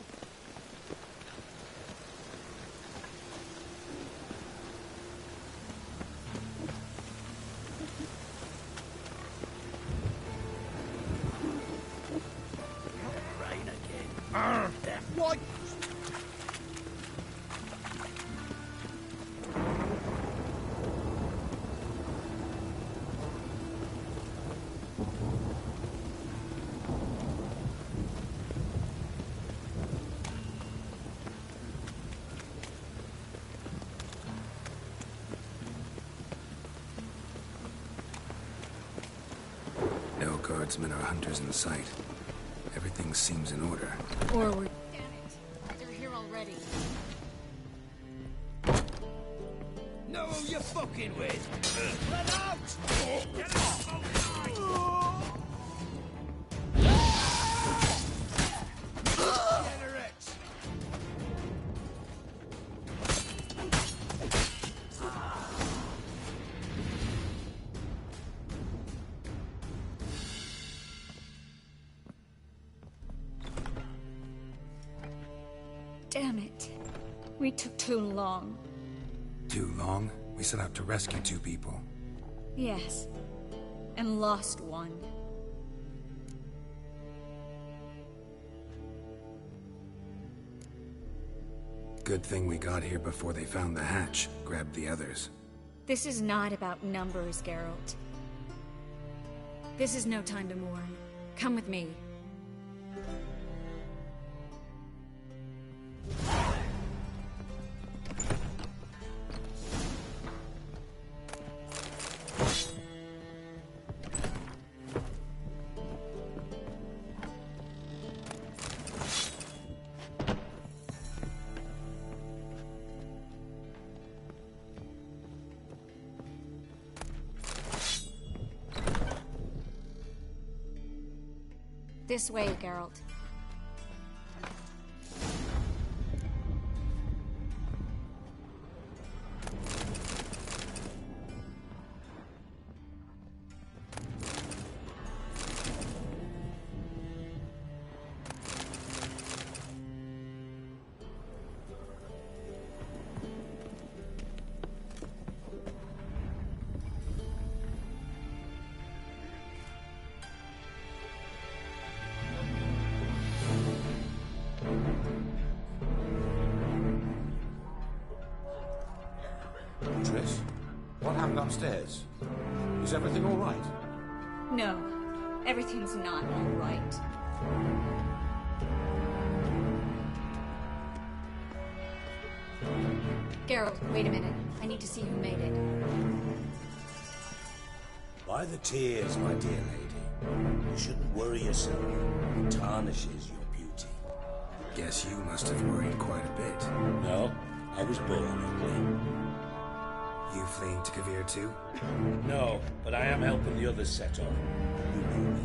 Rain again. What? No guardsmen or hunters in sight. Everything seems in order. Forward. Damn it. They're here already. Know who you're fucking with? Let out! Get out! Generate! Damn it. We took too long. Too long? We set out to rescue 2 people. Yes. And lost one. Good thing we got here before they found the hatch, grabbed the others. This is not about numbers, Geralt. This is no time to mourn. Come with me. This way, Geralt. Triss, what happened upstairs? Is everything all right? No, everything's not all right. Geralt, wait a minute. I need to see who made it. By the tears, my dear lady. You shouldn't worry yourself. It tarnishes your beauty. Guess you must have worried quite a bit. No, I was born ugly. You fleeing to Kavir too? No, but I am helping the others set off. You know me,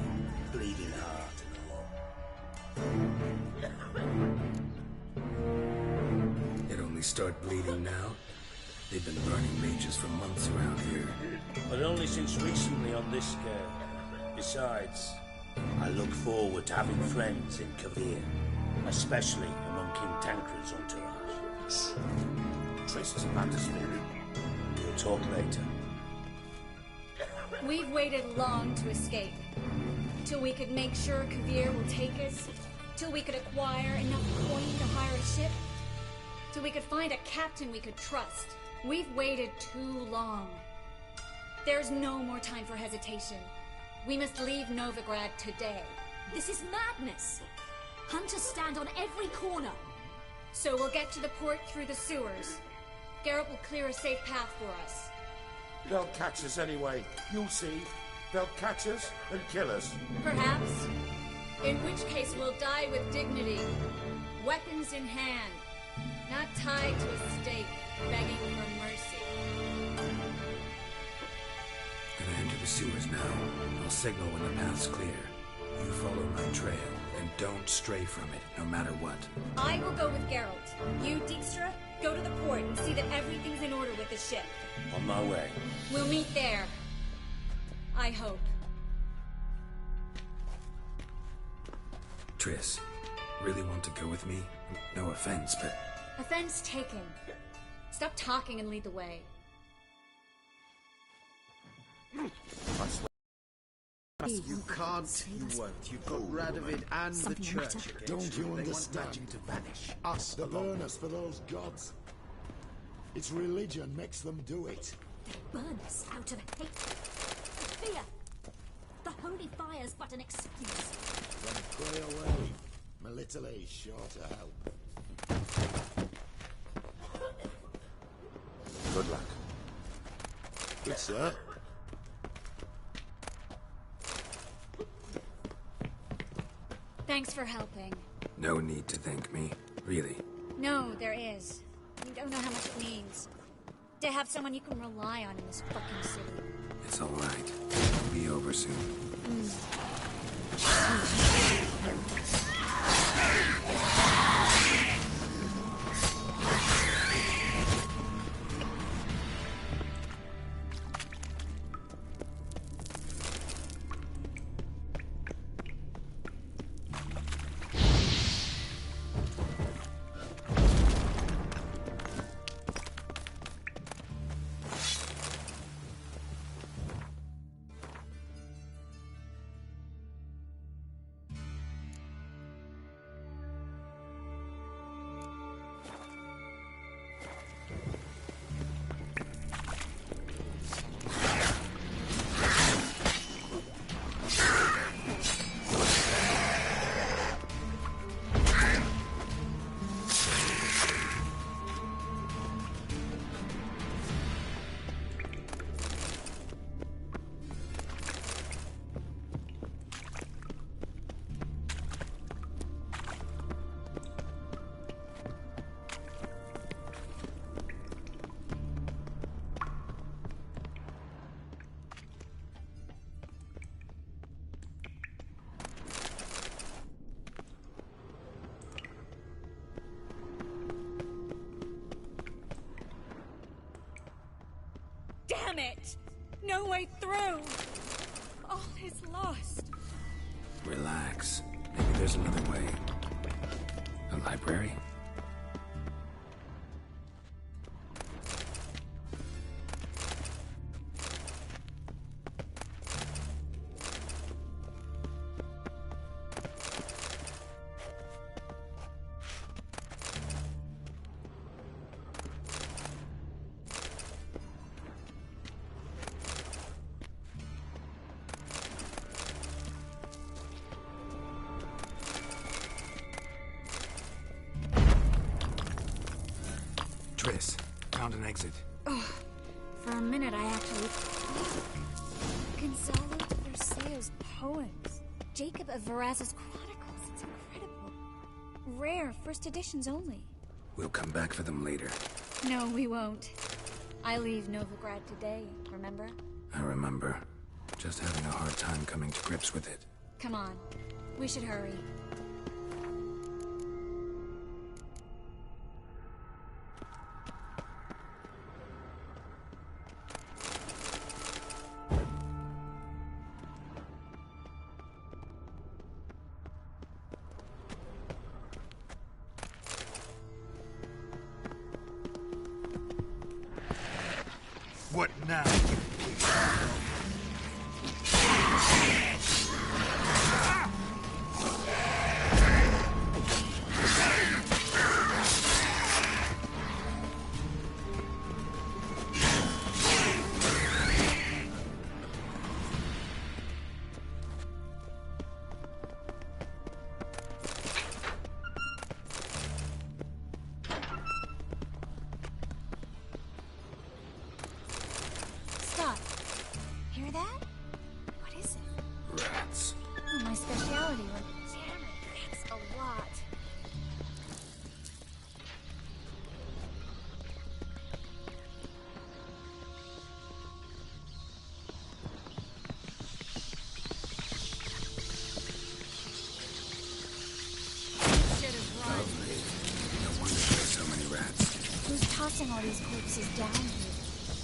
bleeding heart and all. It only start bleeding now? They've been burning mages for months around here. But only since recently on this scale. Besides, I look forward to having friends in Kavir, especially among King Tancred's entourage. Triss is about to speak. We'll talk later. We've waited long to escape. Till we could make sure Kavir will take us. Till we could acquire enough coin to hire a ship. Till we could find a captain we could trust. We've waited too long. There's no more time for hesitation. We must leave Novigrad today. This is madness! Hunters stand on every corner. So we'll get to the port through the sewers. Geralt will clear a safe path for us. They'll catch us anyway. You'll see. They'll catch us and kill us. Perhaps. In which case we'll die with dignity. Weapons in hand. Not tied to a stake, begging for mercy. Gonna enter the sewers now. I'll signal when the path's clear. You follow my trail, and don't stray from it, no matter what. I will go with Geralt. You, Dijkstra, go to the port and see that everything's in order with the ship. On my way. We'll meet there. I hope. Triss, really want to go with me? No offense, but... Offense taken. Stop talking and lead the way. You can't, you won't. You've got Radovid and the church against you. Don't you They want understand? magic to vanish. Us They along burn with us for those gods. It's religion makes them do it. Burn us out of hate. Fear. The holy fire's but an excuse. Then pray away. Melitele is sure to help. Good luck. Good, sir. Thanks for helping. No need to thank me, really. No, there is. You don't know how much it means. To have someone you can rely on in this fucking city. It's all right. It'll be over soon. Damn it! No way through! All is lost. Relax. Maybe there's another way. A library? Triss, found an exit. Oh, for a minute I actually... Gonzalo de Berceo's poems. Jacob of Varaz's Chronicles. It's incredible. Rare, first editions only. We'll come back for them later. No, we won't. I leave Novigrad today, remember? I remember. Just having a hard time coming to grips with it. Come on. We should hurry. What now? Stop. Hear that? What is it? Rats. Oh, my speciality. Damn it, that's a lot. Lovely. No wonder there's so many rats. Who's tossing all these corpses down here?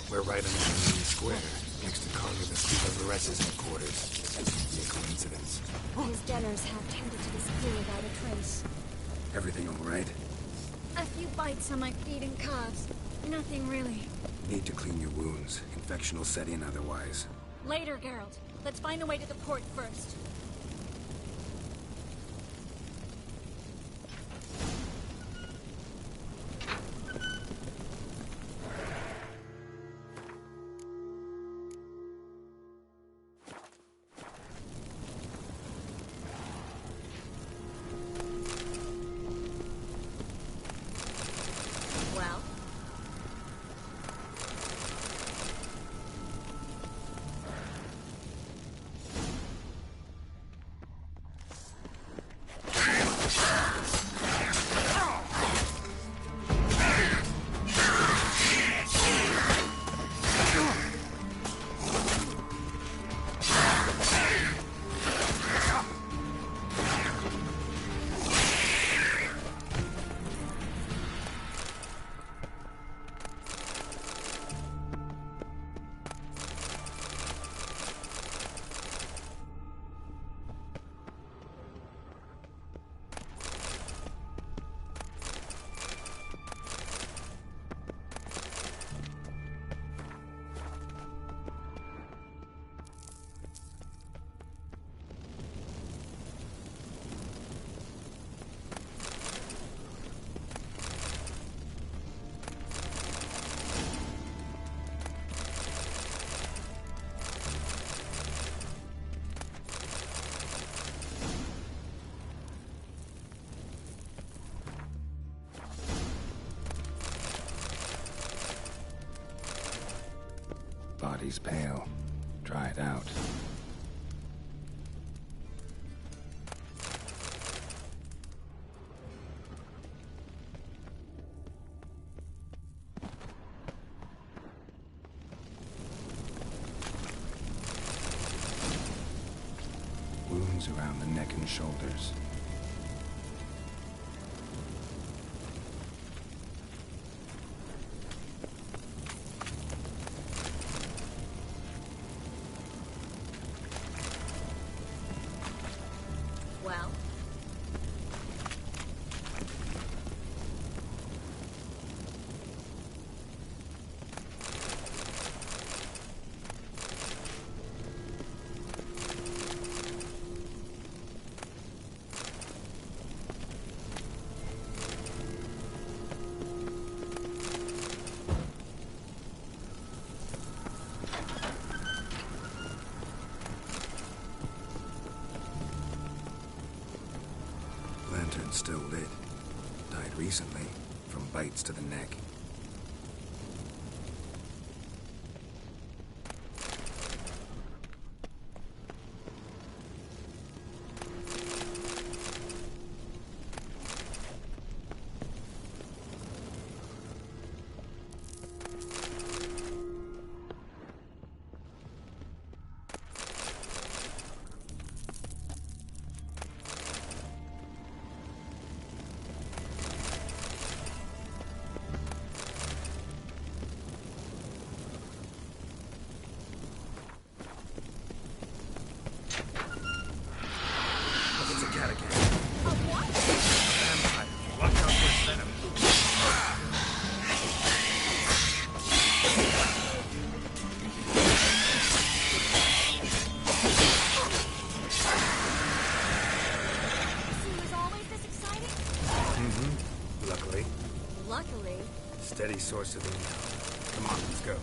We're right on the main square, next to Carnivor's Varaz's headquarters. A coincidence. His debtors have tended to disappear without a trace. Everything all right? A few bites on my feet and calves. Nothing really. Need to clean your wounds. Infection will set in otherwise. Later, Geralt. Let's find a way to the port first. Well? Body's pale. Dried out. Wounds around the neck and shoulders. one's still lit. Died recently, from bites to the neck. Steady source of income. Come on, let's go.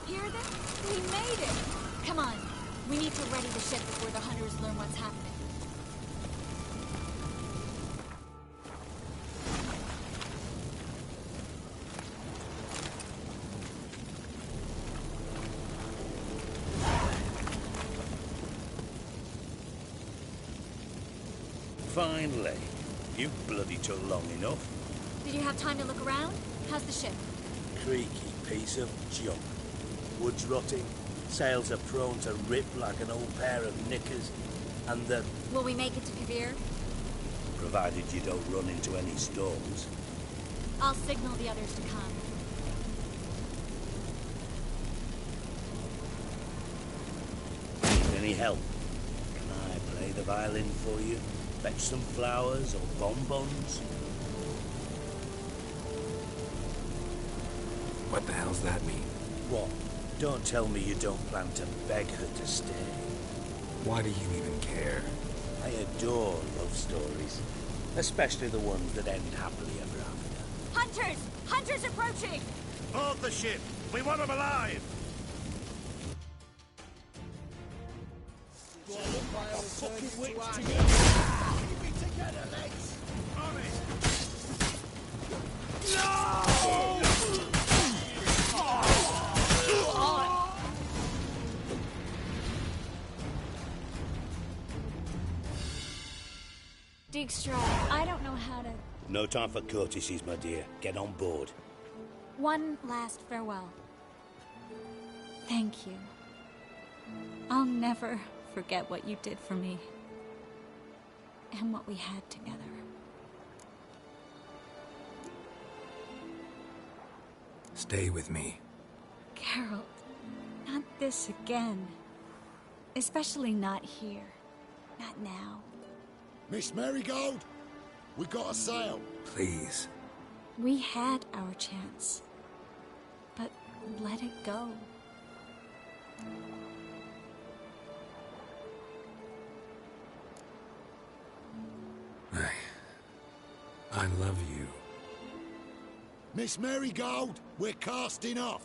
Hear them? We made it! Come on. We need to ready the ship before the hunters learn what's happening. Finally. You bloody took long enough. Did you have time to look around? How's the ship? Creaky piece of junk. Wood's rotting, sails are prone to rip like an old pair of knickers, and the... Will we make it to Kavir? Provided you don't run into any storms. I'll signal the others to come. Need any help? Can I play the violin for you? Fetch some flowers or bonbons? What the hell's that mean? What? Don't tell me you don't plan to beg her to stay. Why do you even care? I adore love stories. Especially the ones that end happily ever after. Hunters! Hunters approaching! Board the ship! We want them alive! Do I look like a fucking witch to you? Keep it together, legs! On it! No! Dijkstra, I don't know how to... No time for courtesies, my dear. Get on board. One last farewell. Thank you. I'll never forget what you did for me. And what we had together. Stay with me. Geralt, not this again. Especially not here. Not now. Miss Marigold, we got a sail. Please. We had our chance. But let it go. I love you. Miss Marigold, we're casting off.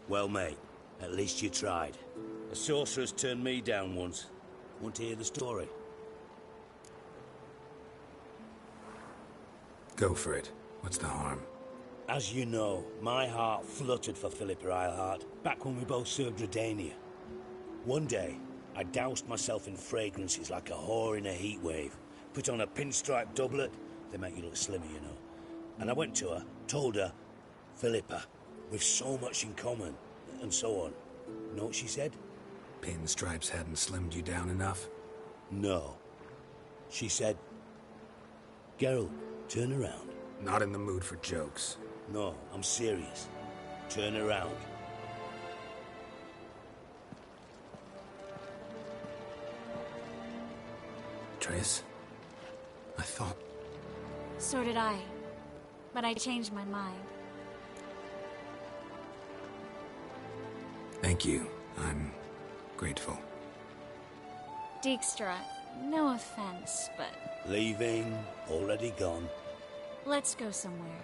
Well, mate, at least you tried. A sorceress turned me down once. Want to hear the story? Go for it. What's the harm? As you know, my heart fluttered for Philippa Eilhart back when we both served Redania. One day, I doused myself in fragrances like a whore in a heatwave, put on a pinstripe doublet, They make you look slimmer, you know. And I went to her, told her, Philippa, we've so much in common, and so on. You know what she said? Pinstripes hadn't slimmed you down enough? No. She said, Geralt, turn around. Not in the mood for jokes. No, I'm serious. Turn around. Triss? I thought... So did I. But I changed my mind. Thank you. I'm grateful. Dijkstra, no offense, but... Leaving, already gone. Let's go somewhere.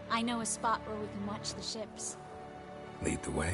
I know a spot where we can watch the ships. Lead the way.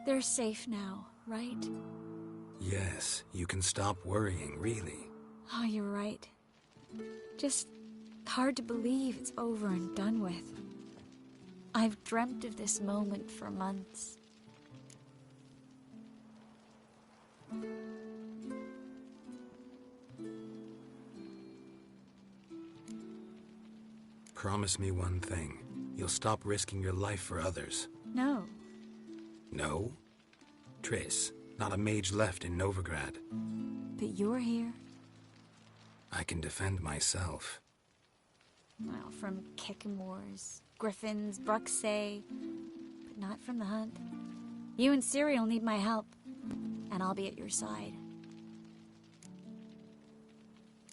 They're safe now, right? Yes, you can stop worrying, really. Oh, you're right. Just hard to believe it's over and done with. I've dreamt of this moment for months. Promise me one thing. You'll stop risking your life for others. No. No? Triss, not a mage left in Novigrad. But you're here. I can defend myself. Well, from Kickamores, Griffins, Bruxay, but not from the hunt. You and Ciri'll need my help, and I'll be at your side.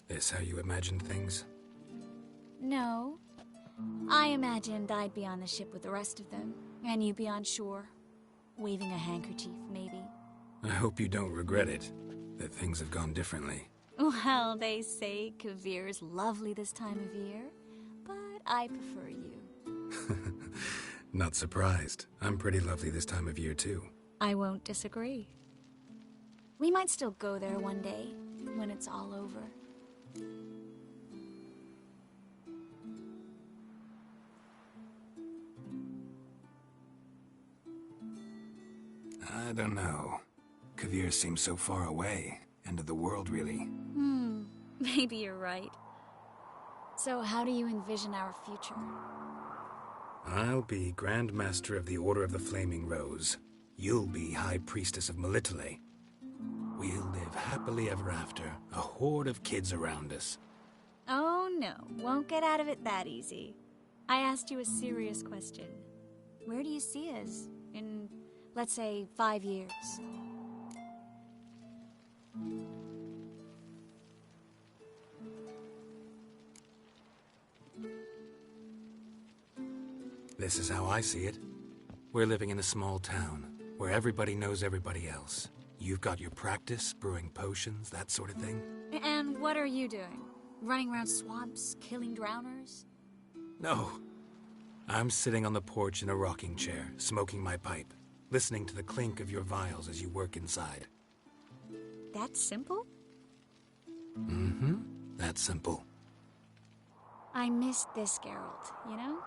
This how you imagined things? No. I imagined I'd be on the ship with the rest of them, and you be on shore, waving a handkerchief, maybe. I hope you don't regret it, that things have gone differently. Well, they say Kavir's lovely this time of year, but I prefer you. Not surprised. I'm pretty lovely this time of year, too. I won't disagree. We might still go there one day, when it's all over. I don't know. Kavir seems so far away. End of the world, really. Maybe you're right. So how do you envision our future? I'll be Grand Master of the Order of the Flaming Rose. You'll be High Priestess of Melitele. We'll live happily ever after, a horde of kids around us. Oh no, won't get out of it that easy. I asked you a serious question. Where do you see us in, let's say, 5 years? This is how I see it. We're living in a small town, where everybody knows everybody else. You've got your practice, brewing potions, that sort of thing. And what are you doing? Running around swamps, killing drowners? No. I'm sitting on the porch in a rocking chair, smoking my pipe, listening to the clink of your vials as you work inside. That simple? Mm-hmm. That simple. I missed this Geralt, you know?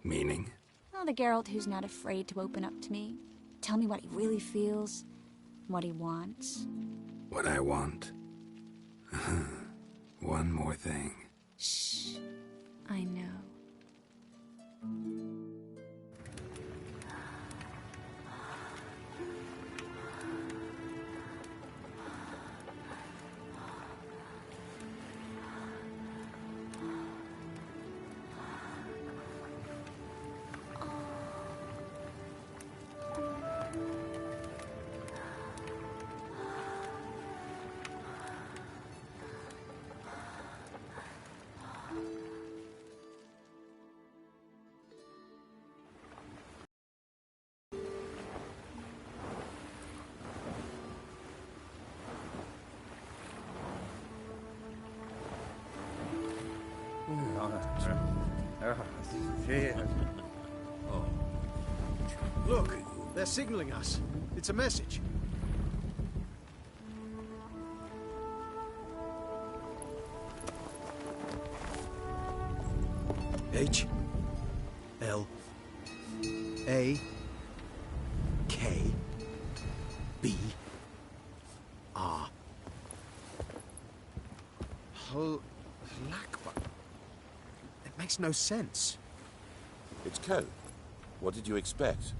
Meaning? Well, the Geralt who's not afraid to open up to me. Tell me what he really feels, what he wants. What I want. One more thing. Shh. I know. Look, they're signaling us. It's a message. H L A K B R. Lakbar. It makes no sense. It's code. What did you expect?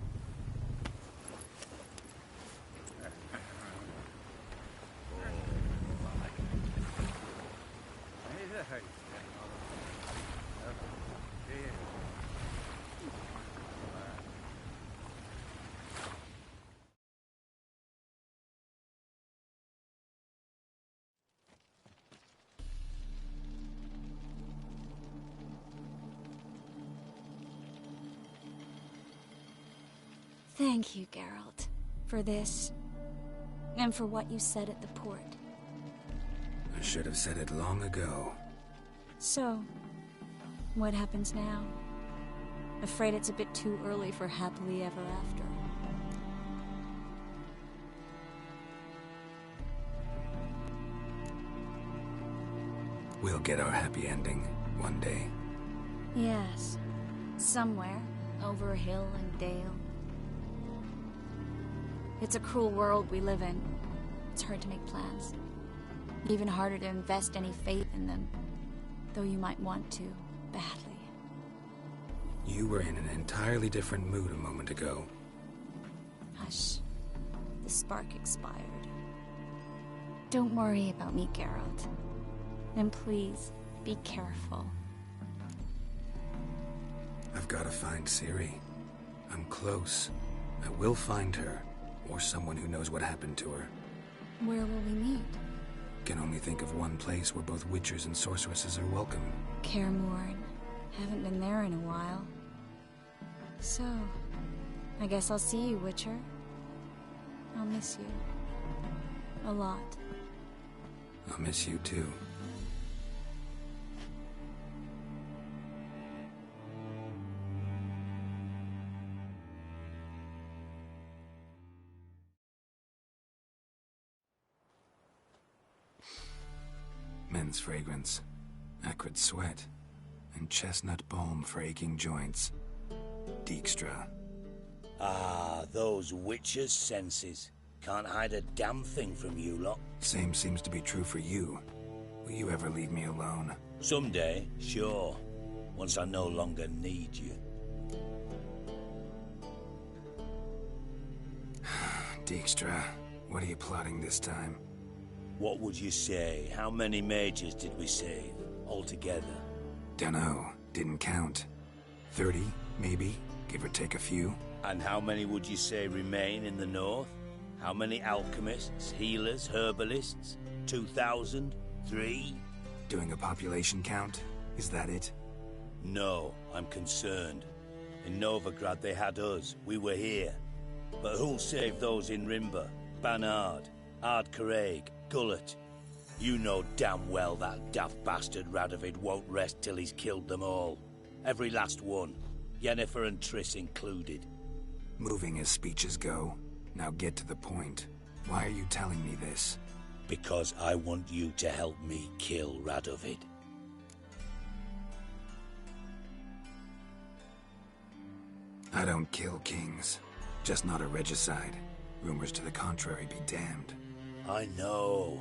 Thank you, Geralt, for this, and for what you said at the port. I should have said it long ago. So, what happens now? Afraid it's a bit too early for happily ever after. We'll get our happy ending one day. Yes, somewhere, over hill and dale. It's a cruel world we live in. It's hard to make plans. Even harder to invest any faith in them. Though you might want to, badly. You were in an entirely different mood a moment ago. Hush. The spark expired. Don't worry about me, Geralt. And please, be careful. I've got to find Ciri. I'm close. I will find her. Or someone who knows what happened to her. Where will we meet? Can only think of one place where both witchers and sorceresses are welcome. Kaer Morhen. Haven't been there in a while. So, I guess I'll see you, Witcher. I'll miss you. A lot. I'll miss you too. Men's fragrance, acrid sweat, and chestnut balm for aching joints. Dijkstra. Ah, those witches' senses. Can't hide a damn thing from you lot. Same seems to be true for you. Will you ever leave me alone? Someday, sure. Once I no longer need you. Dijkstra, what are you plotting this time? What would you say? How many mages did we save, altogether? Dunno. Didn't count. 30, maybe, give or take a few. And how many would you say remain in the north? How many alchemists, healers, herbalists? 2,000? 3? Doing a population count? Is that it? No, I'm concerned. In Novigrad they had us. We were here. But who'll save those in Rimba? Banard, Ardcaraig, Gullet. You know damn well that daft bastard Radovid won't rest till he's killed them all. Every last one. Yennefer and Triss included. Moving as speeches go. Now get to the point. Why are you telling me this? Because I want you to help me kill Radovid. I don't kill kings. Just not a regicide. Rumors to the contrary be damned. I know.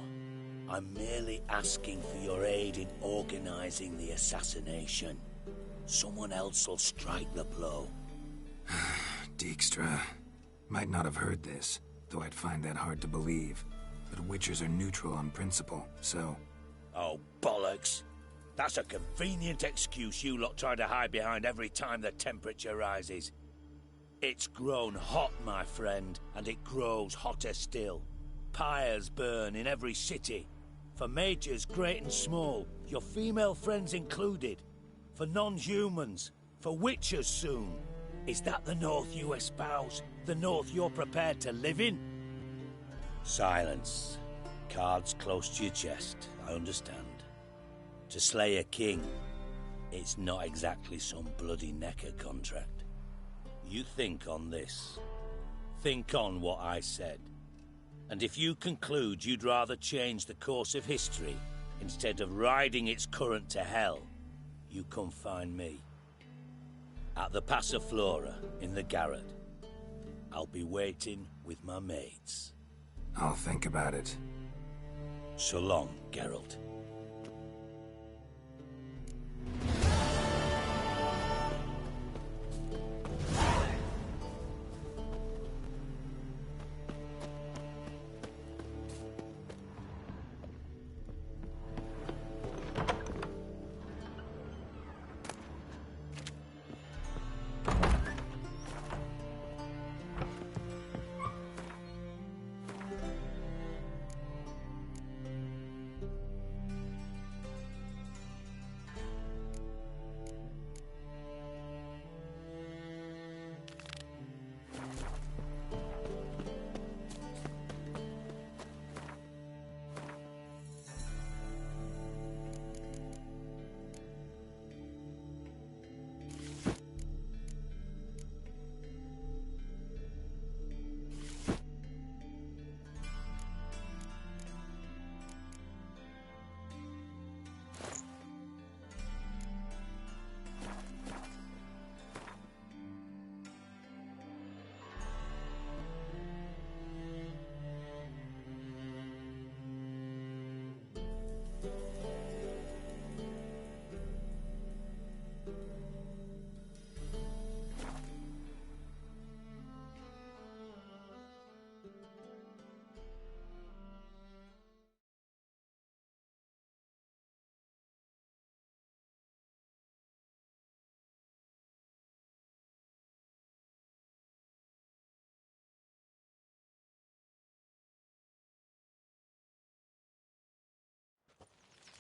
I'm merely asking for your aid in organizing the assassination. Someone else will strike the blow. Dijkstra. Might not have heard this, though I'd find that hard to believe. But witchers are neutral on principle, so... Oh, bollocks. That's a convenient excuse you lot try to hide behind every time the temperature rises. It's grown hot, my friend, and it grows hotter still. Pyres burn in every city. For mages great and small, your female friends included. For non-humans, for witchers soon. Is that the North you espouse? The North you're prepared to live in? Silence. Cards close to your chest, I understand. To slay a king, It's not exactly some bloody necker contract. You think on this. Think on what I said. And if you conclude you'd rather change the course of history instead of riding its current to hell, you come find me. At the Passiflora in the garret. I'll be waiting with my mates. I'll think about it. So long, Geralt.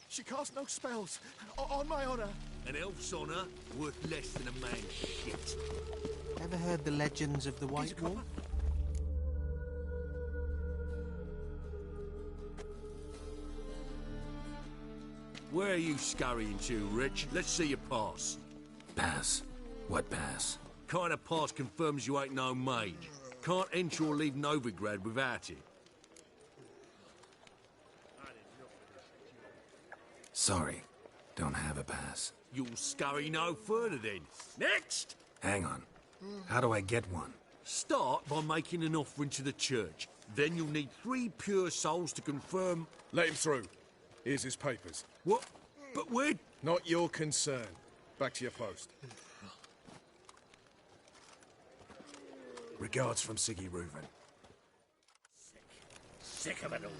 She casts no spells. On my honor. An elf's honor worth less than a man's shit. Ever heard the legends of the White Wolf? Where are you scurrying to, Rich? Let's see your pass. Pass? What pass? Kind of pass confirms you ain't no mage. Can't enter or leave Novigrad without it. Sorry, don't have a pass. You'll scurry no further then. Next! Hang on. How do I get one? Start by making an offering to the church. Then you'll need 3 pure souls to confirm... Let him through. Here's his papers. What? But we're... Not your concern. Back to your post. Regards from Siggy Reuven. Sick of it all.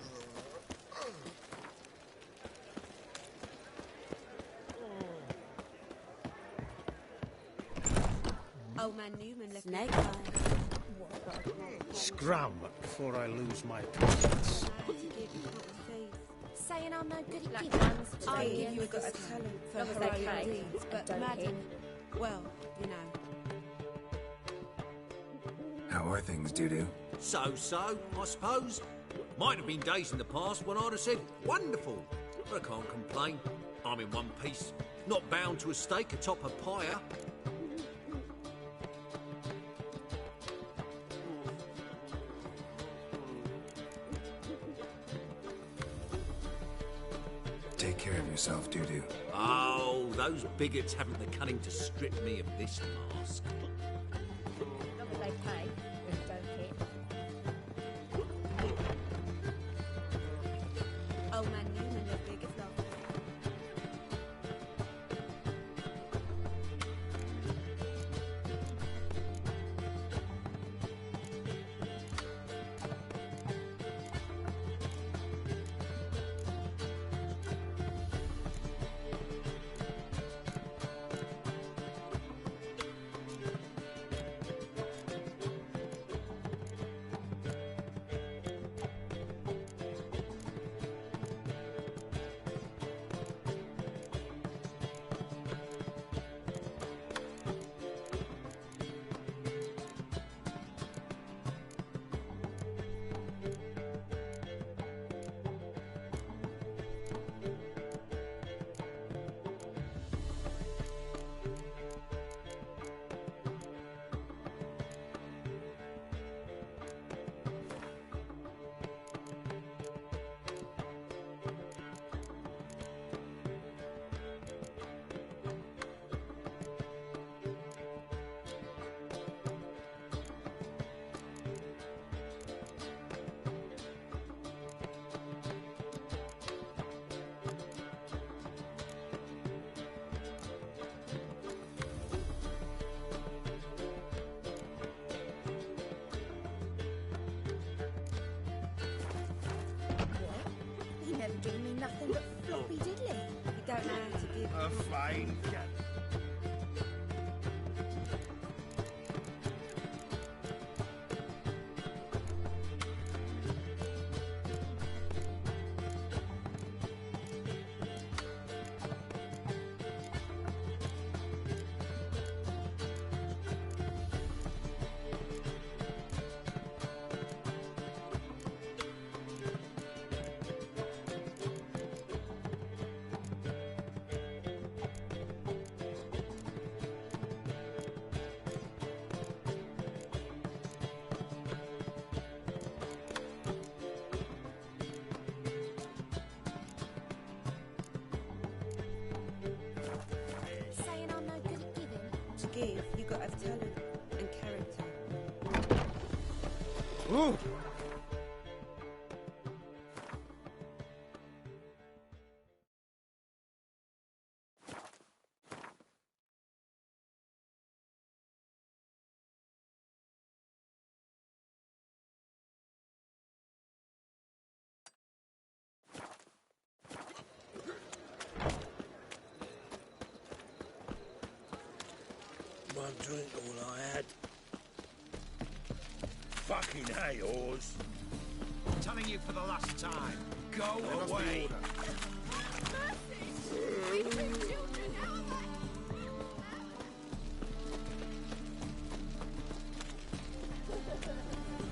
Old man Newman left Snake Eye. Scram before I lose my pockets. Saying I'm no good at Like giving. hands to I'll be give you a in good Christmas. talent for Long as they heroic pay deeds, and but don't madam, hit. well, you know. How are things, Doo-Doo? So, I suppose. Might have been days in the past when I'd have said, wonderful. But I can't complain. I'm in one piece. Not bound to a stake atop a pyre. Take care of yourself, Doo-Doo. Oh, those bigots haven't the cunning to strip me of this mask. Long as they pay and don't hit. Old man Newman left big as love. fine cat. Saying I'm no good at giving. To give, you got to have talent and character. Ooh! One drink all I had. Fucking hey, Oars. I'm telling you for the last time. Go away.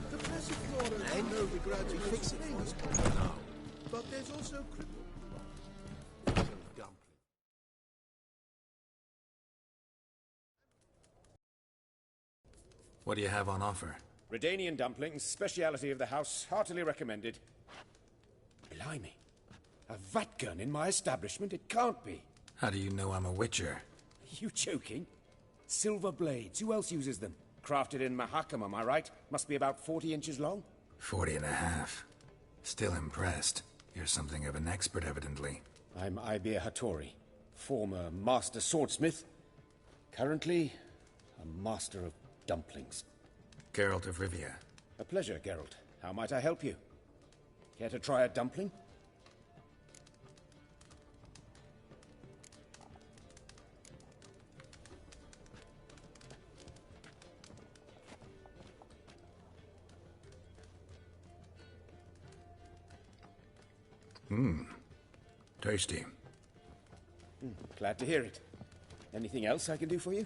The Passiflora and Novigrad fix things. No. But there's also crippled. What do you have on offer? Redanian dumplings, speciality of the house, heartily recommended. Blimey. A vat gun in my establishment? It can't be. How do you know I'm a witcher? Are you joking? Silver blades, who else uses them? Crafted in Mahakam, am I right? Must be about 40 inches long? 40 and a half. Still impressed. You're something of an expert, evidently. I'm Ibir Hattori, former master swordsmith. Currently, a master of dumplings. Geralt of Rivia. A pleasure, Geralt. How might I help you? Care to try a dumpling? Tasty. Glad to hear it. Anything else I can do for you?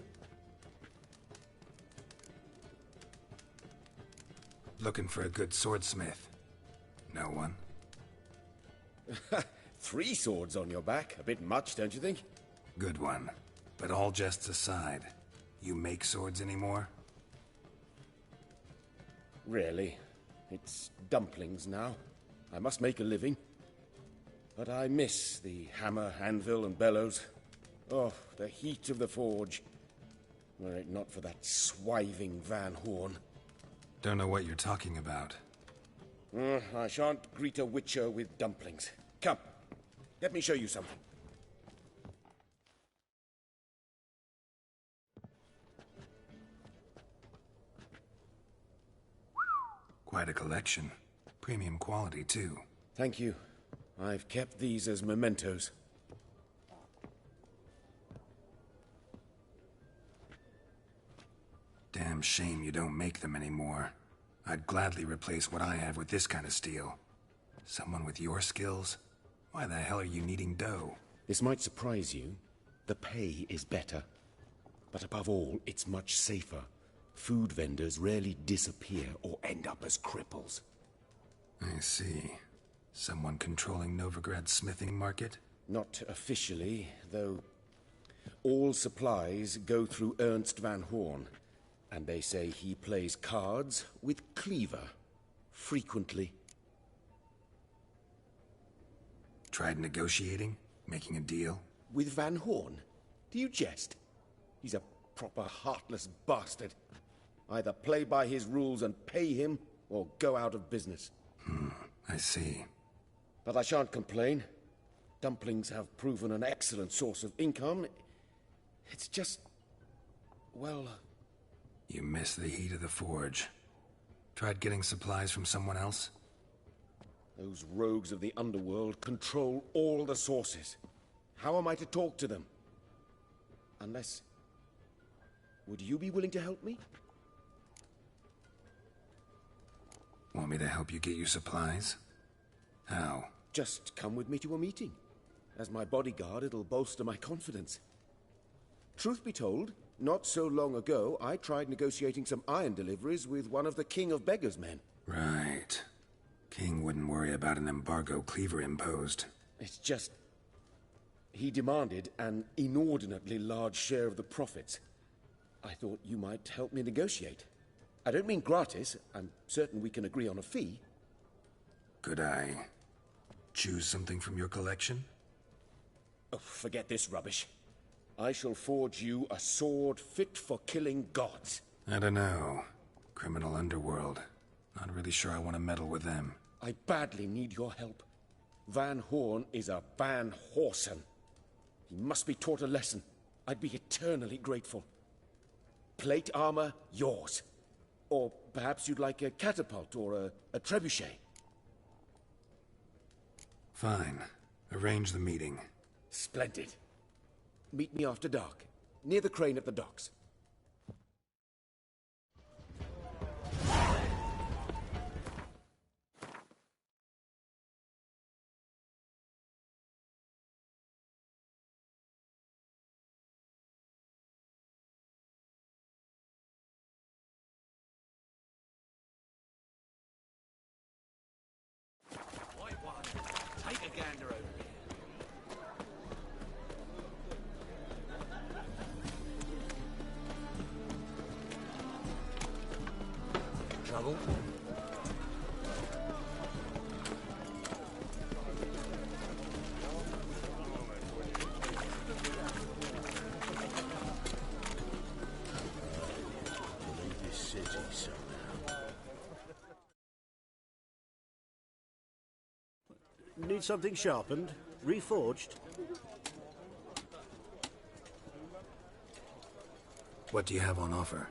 Looking for a good swordsmith. No one? 3 swords on your back. A bit much, don't you think? Good one. But all jests aside, you make swords anymore? Really? It's dumplings now. I must make a living. But I miss the hammer, anvil, and bellows. Oh, the heat of the forge. Were it not for that swiving Van Horn. Don't know what you're talking about. I shan't greet a witcher with dumplings. Come, let me show you something. Quite a collection. Premium quality, too. Thank you. I've kept these as mementos. Damn shame you don't make them anymore. I'd gladly replace what I have with this kind of steel. Someone with your skills? Why the hell are you needing dough? This might surprise you. The pay is better. But above all, it's much safer. Food vendors rarely disappear or end up as cripples. I see. Someone controlling Novigrad's smithing market? Not officially, though all supplies go through Ernst Van Horn. And they say he plays cards with Cleaver. Frequently. Tried negotiating? Making a deal? With Van Horn? Do you jest? He's a proper heartless bastard. Either play by his rules and pay him, or go out of business. I see. But I shan't complain. Dumplings have proven an excellent source of income. It's just... well... You miss the heat of the forge. Tried getting supplies from someone else? Those rogues of the underworld control all the sources. How am I to talk to them? Unless... Would you be willing to help me? Want me to help you get your supplies? How? Just come with me to a meeting. As my bodyguard, it'll bolster my confidence. Truth be told, not so long ago, I tried negotiating some iron deliveries with one of the King of Beggars' men. Right. King wouldn't worry about an embargo Cleaver imposed. It's just... he demanded an inordinately large share of the profits. I thought you might help me negotiate. I don't mean gratis. I'm certain we can agree on a fee. Could I choose something from your collection? Oh, forget this rubbish. I shall forge you a sword fit for killing gods. I don't know. Criminal underworld. Not really sure I want to meddle with them. I badly need your help. Van Horn is a Van Horsen. He must be taught a lesson. I'd be eternally grateful. Plate armor, yours. Or perhaps you'd like a catapult or a trebuchet. Fine. Arrange the meeting. Splendid. Meet me after dark, near the crane at the docks. White one, take a gander over here. Trouble? Leave this city somehow. Need something sharpened? Reforged? What do you have on offer?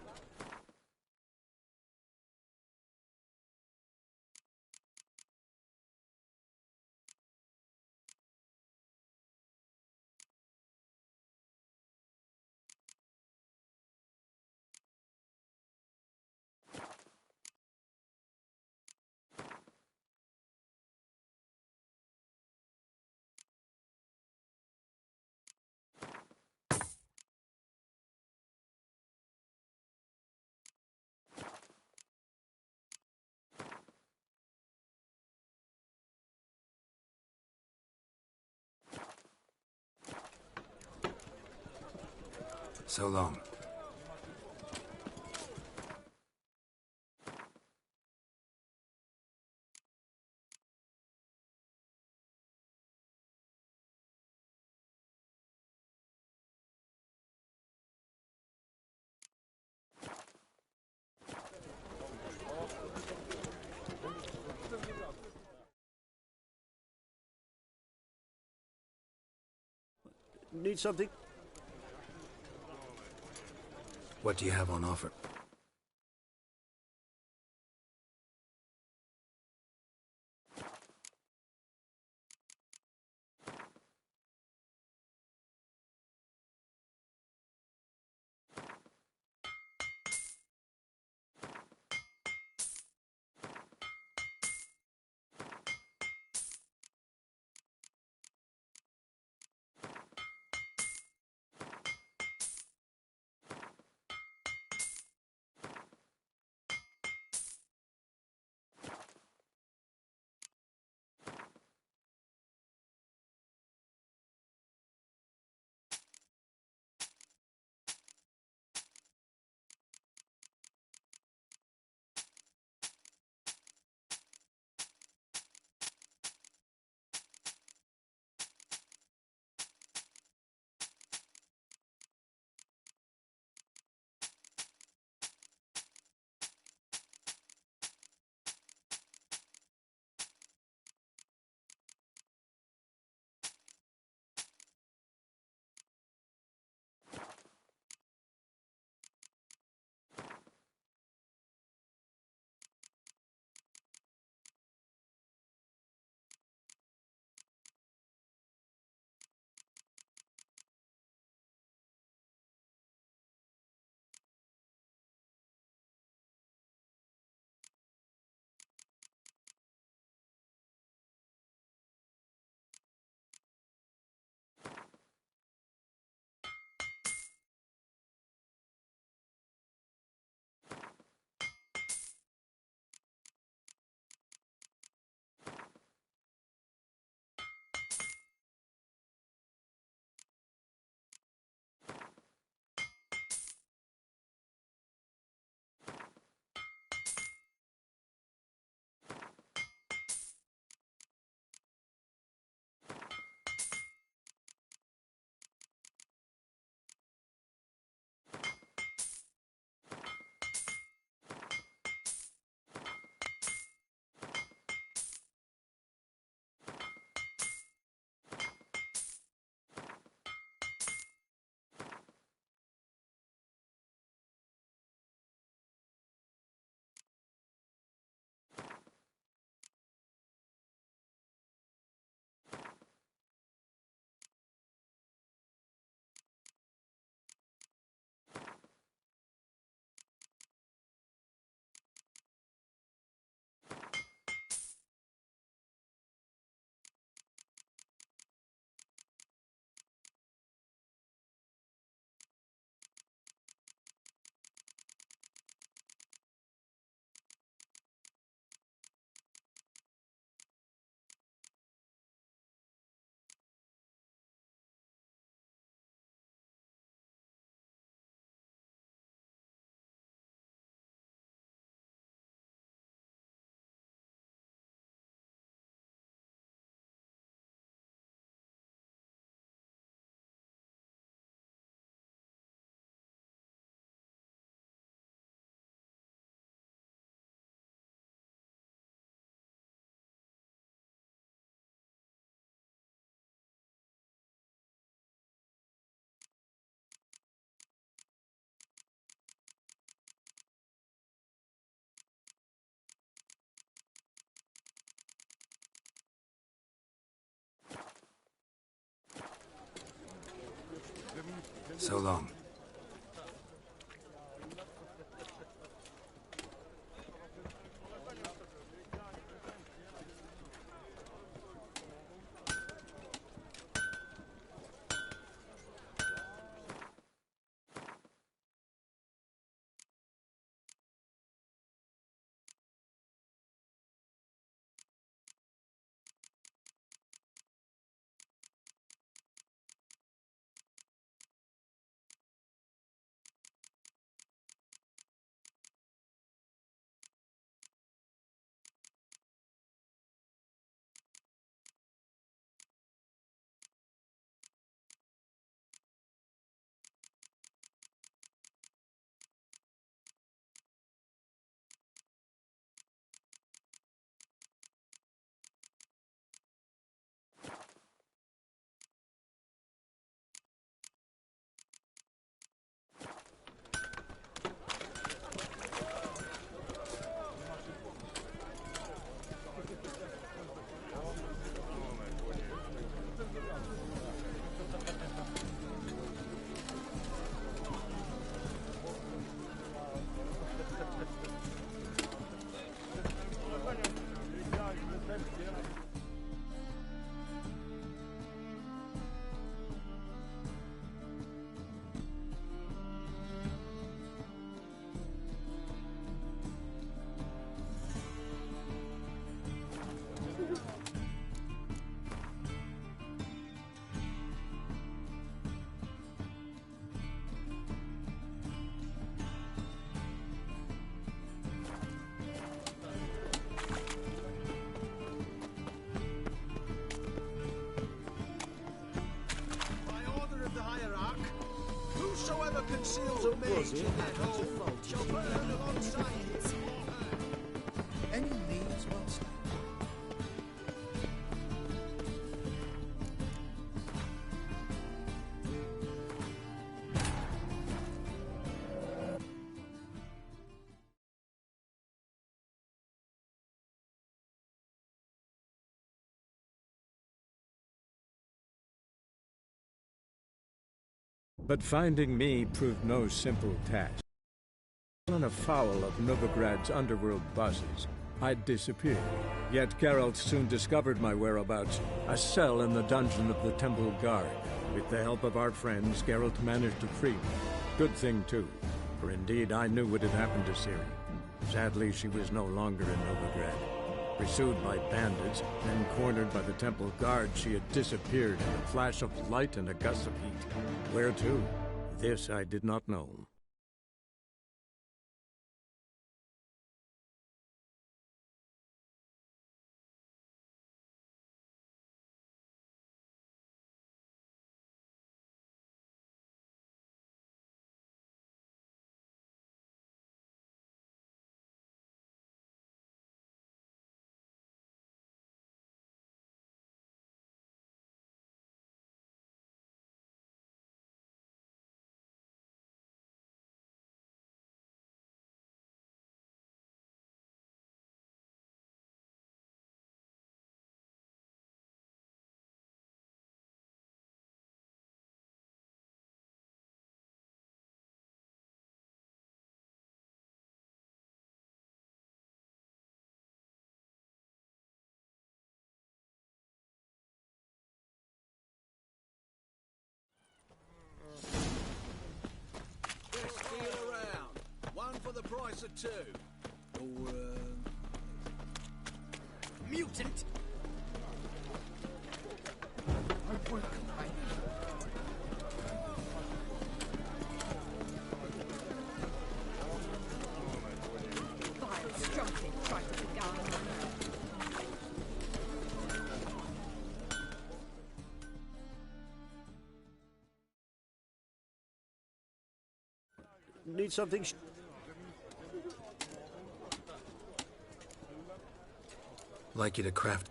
So long. Need something? What do you have on offer? So long. Whosoever conceals a mage in their home shall burn alongside his Any needs once. But finding me proved no simple task. On a foul of Novigrad's underworld bosses, I'd disappeared. Yet Geralt soon discovered my whereabouts, a cell in the dungeon of the Temple Guard. With the help of our friends, Geralt managed to free me. Good thing, too, for indeed I knew what had happened to Ciri. Sadly, she was no longer in Novigrad. Pursued by bandits, then cornered by the Temple Guard, she had disappeared in a flash of light and a gust of heat. Where to? This I did not know. Just feel around. One for the price of two. Or, mutant! Vile strumpet tried to beguile my man. Need something? Like you to craft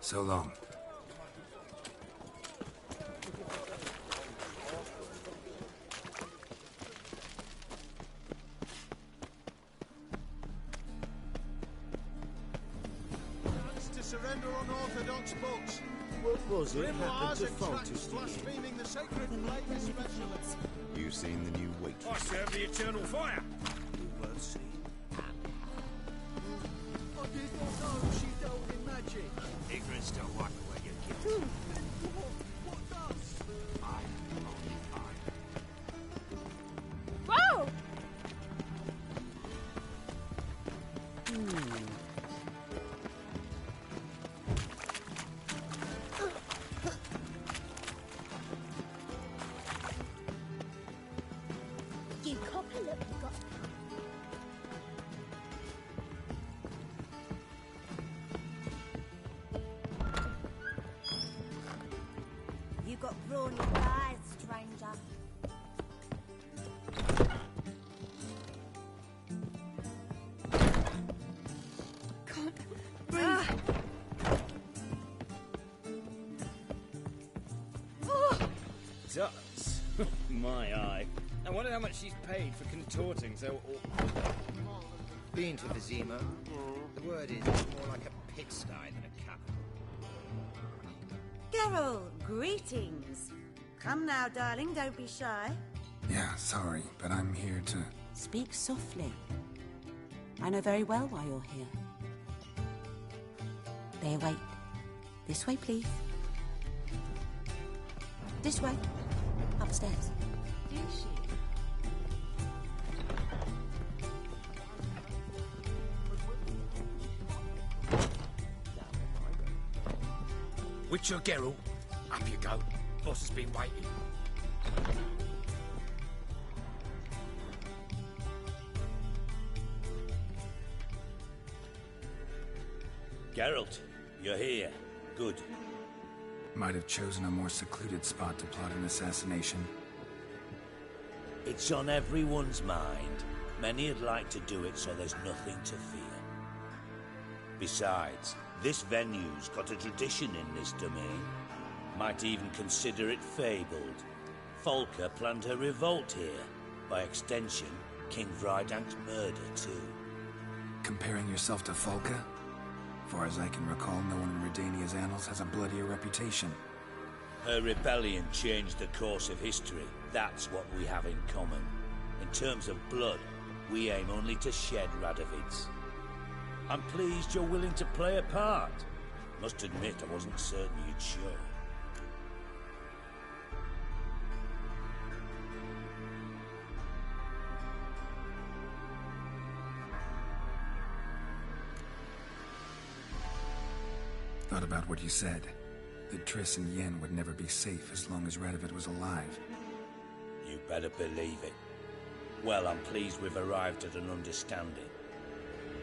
So long. To surrender unorthodox books. What was it happened to Grimoires Fontus to you? blaspheming the sacred flame especially. You seen the new waitress? I serve the eternal fire. You will see. I did not know she dealt in magic. Ignorance don't wipe away your guilt. What does? Whoa! You copper, look, you got... You got brawny eyes, stranger. Can't Does? My eye. I wonder how much she's paid for contorting so awkward. Been to Vizima. The word is it's more like a pigsty than a capital. Geralt, greetings. Come now, darling, don't be shy. Yeah, sorry, but I'm here to... Speak softly. I know very well why you're here. They await. This way, please. This way. Upstairs. Is she? Witcher Geralt, up you go. Boss has been waiting. Geralt, you're here. Good. Might have chosen a more secluded spot to plot an assassination. It's on everyone's mind. Many would like to do it, so there's nothing to fear. Besides, this venue's got a tradition in this domain. Might even consider it fabled. Folka planned her revolt here. By extension, King Vrydank's murder, too. Comparing yourself to Folka? Far as I can recall, no one in Redania's annals has a bloodier reputation. Her rebellion changed the course of history. That's what we have in common. In terms of blood, we aim only to shed Radovid's. I'm pleased you're willing to play a part. Must admit, I wasn't certain you'd show. Thought about what you said. That Triss and Yen would never be safe as long as Radovid was alive. You better believe it. Well, I'm pleased we've arrived at an understanding.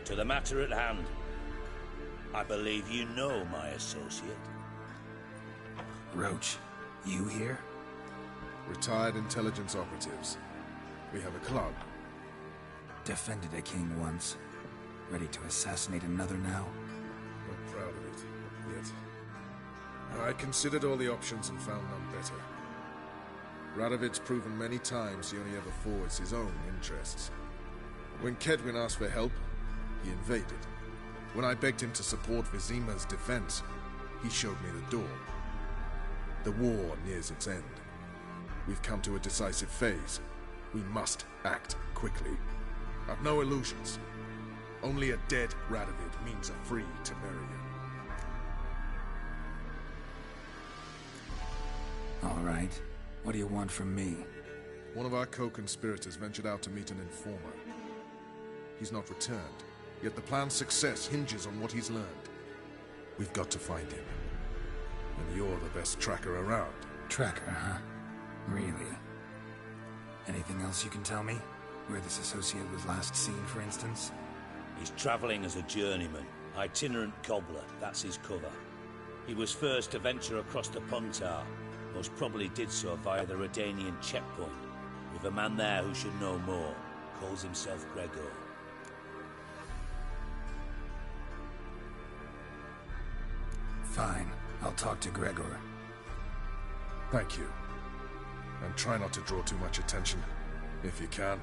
To the matter at hand, I believe you know my associate. Roach, you here? Retired intelligence operatives. We have a club. Defended a king once. Ready to assassinate another now? Not proud of it, yet. I considered all the options and found none better. Radovid's proven many times he only ever forwards his own interests. When Kedwin asked for help, he invaded. When I begged him to support Vizima's defense, he showed me the door. The war nears its end. We've come to a decisive phase. We must act quickly. I've no illusions. Only a dead Radovid means a free Temerian. All right. What do you want from me? One of our co-conspirators ventured out to meet an informer. He's not returned, yet the plan's success hinges on what he's learned. We've got to find him. And you're the best tracker around. Tracker, huh? Really? Anything else you can tell me? Where this associate was last seen, for instance? He's travelling as a journeyman. Itinerant cobbler, that's his cover. He was first to venture across the Pontar. Most probably did so via the Redanian checkpoint. With a man there who should know more. Calls himself Gregor. Fine. I'll talk to Gregor. Thank you. And try not to draw too much attention, if you can.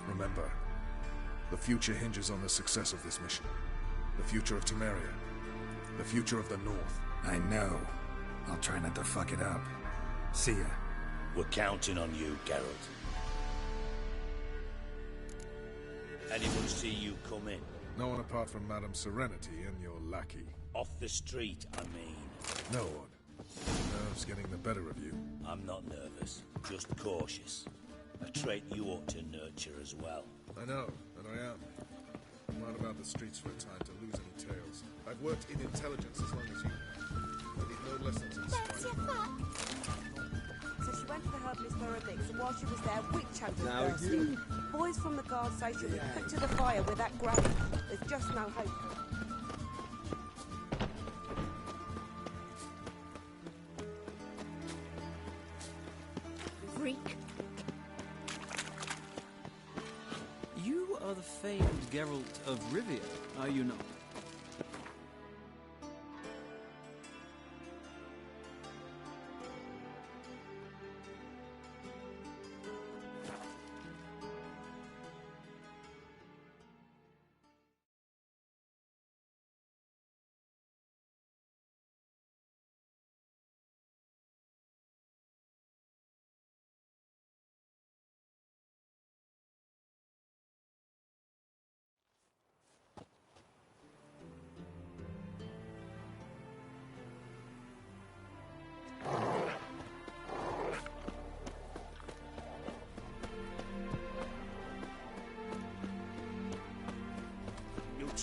Remember, the future hinges on the success of this mission. The future of Temeria. The future of the North. I know. I'll try not to fuck it up. See ya. We're counting on you, Geralt. Anyone see you come in? No one apart from Madame Serenity and your lackey. Off the street, I mean. No one. Nerves getting the better of you. I'm not nervous, just cautious. A trait you ought to nurture as well. I know, and I am. I'm out about the streets for a time to lose any tails. I've worked in intelligence as long as you have. I need no lessons in spying. So she went to the herbalist for her things, and while she was there, witch hunting Now thirsty. you- Boys from the guard station were put to the fire with that grab. There's just no hope. Freak. You are the famed Geralt of Rivia, are you not?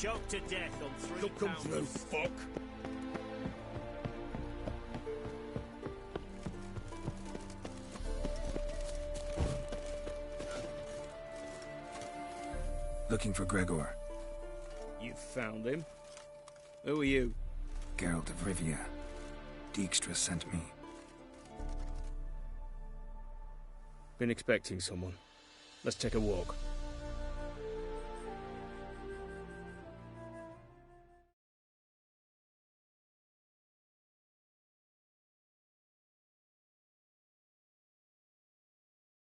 Choked to death on 3 You'll come through, fuck! Looking for Gregor. You found him? Who are you? Geralt of Rivia. Dijkstra sent me. Been expecting someone. Let's take a walk.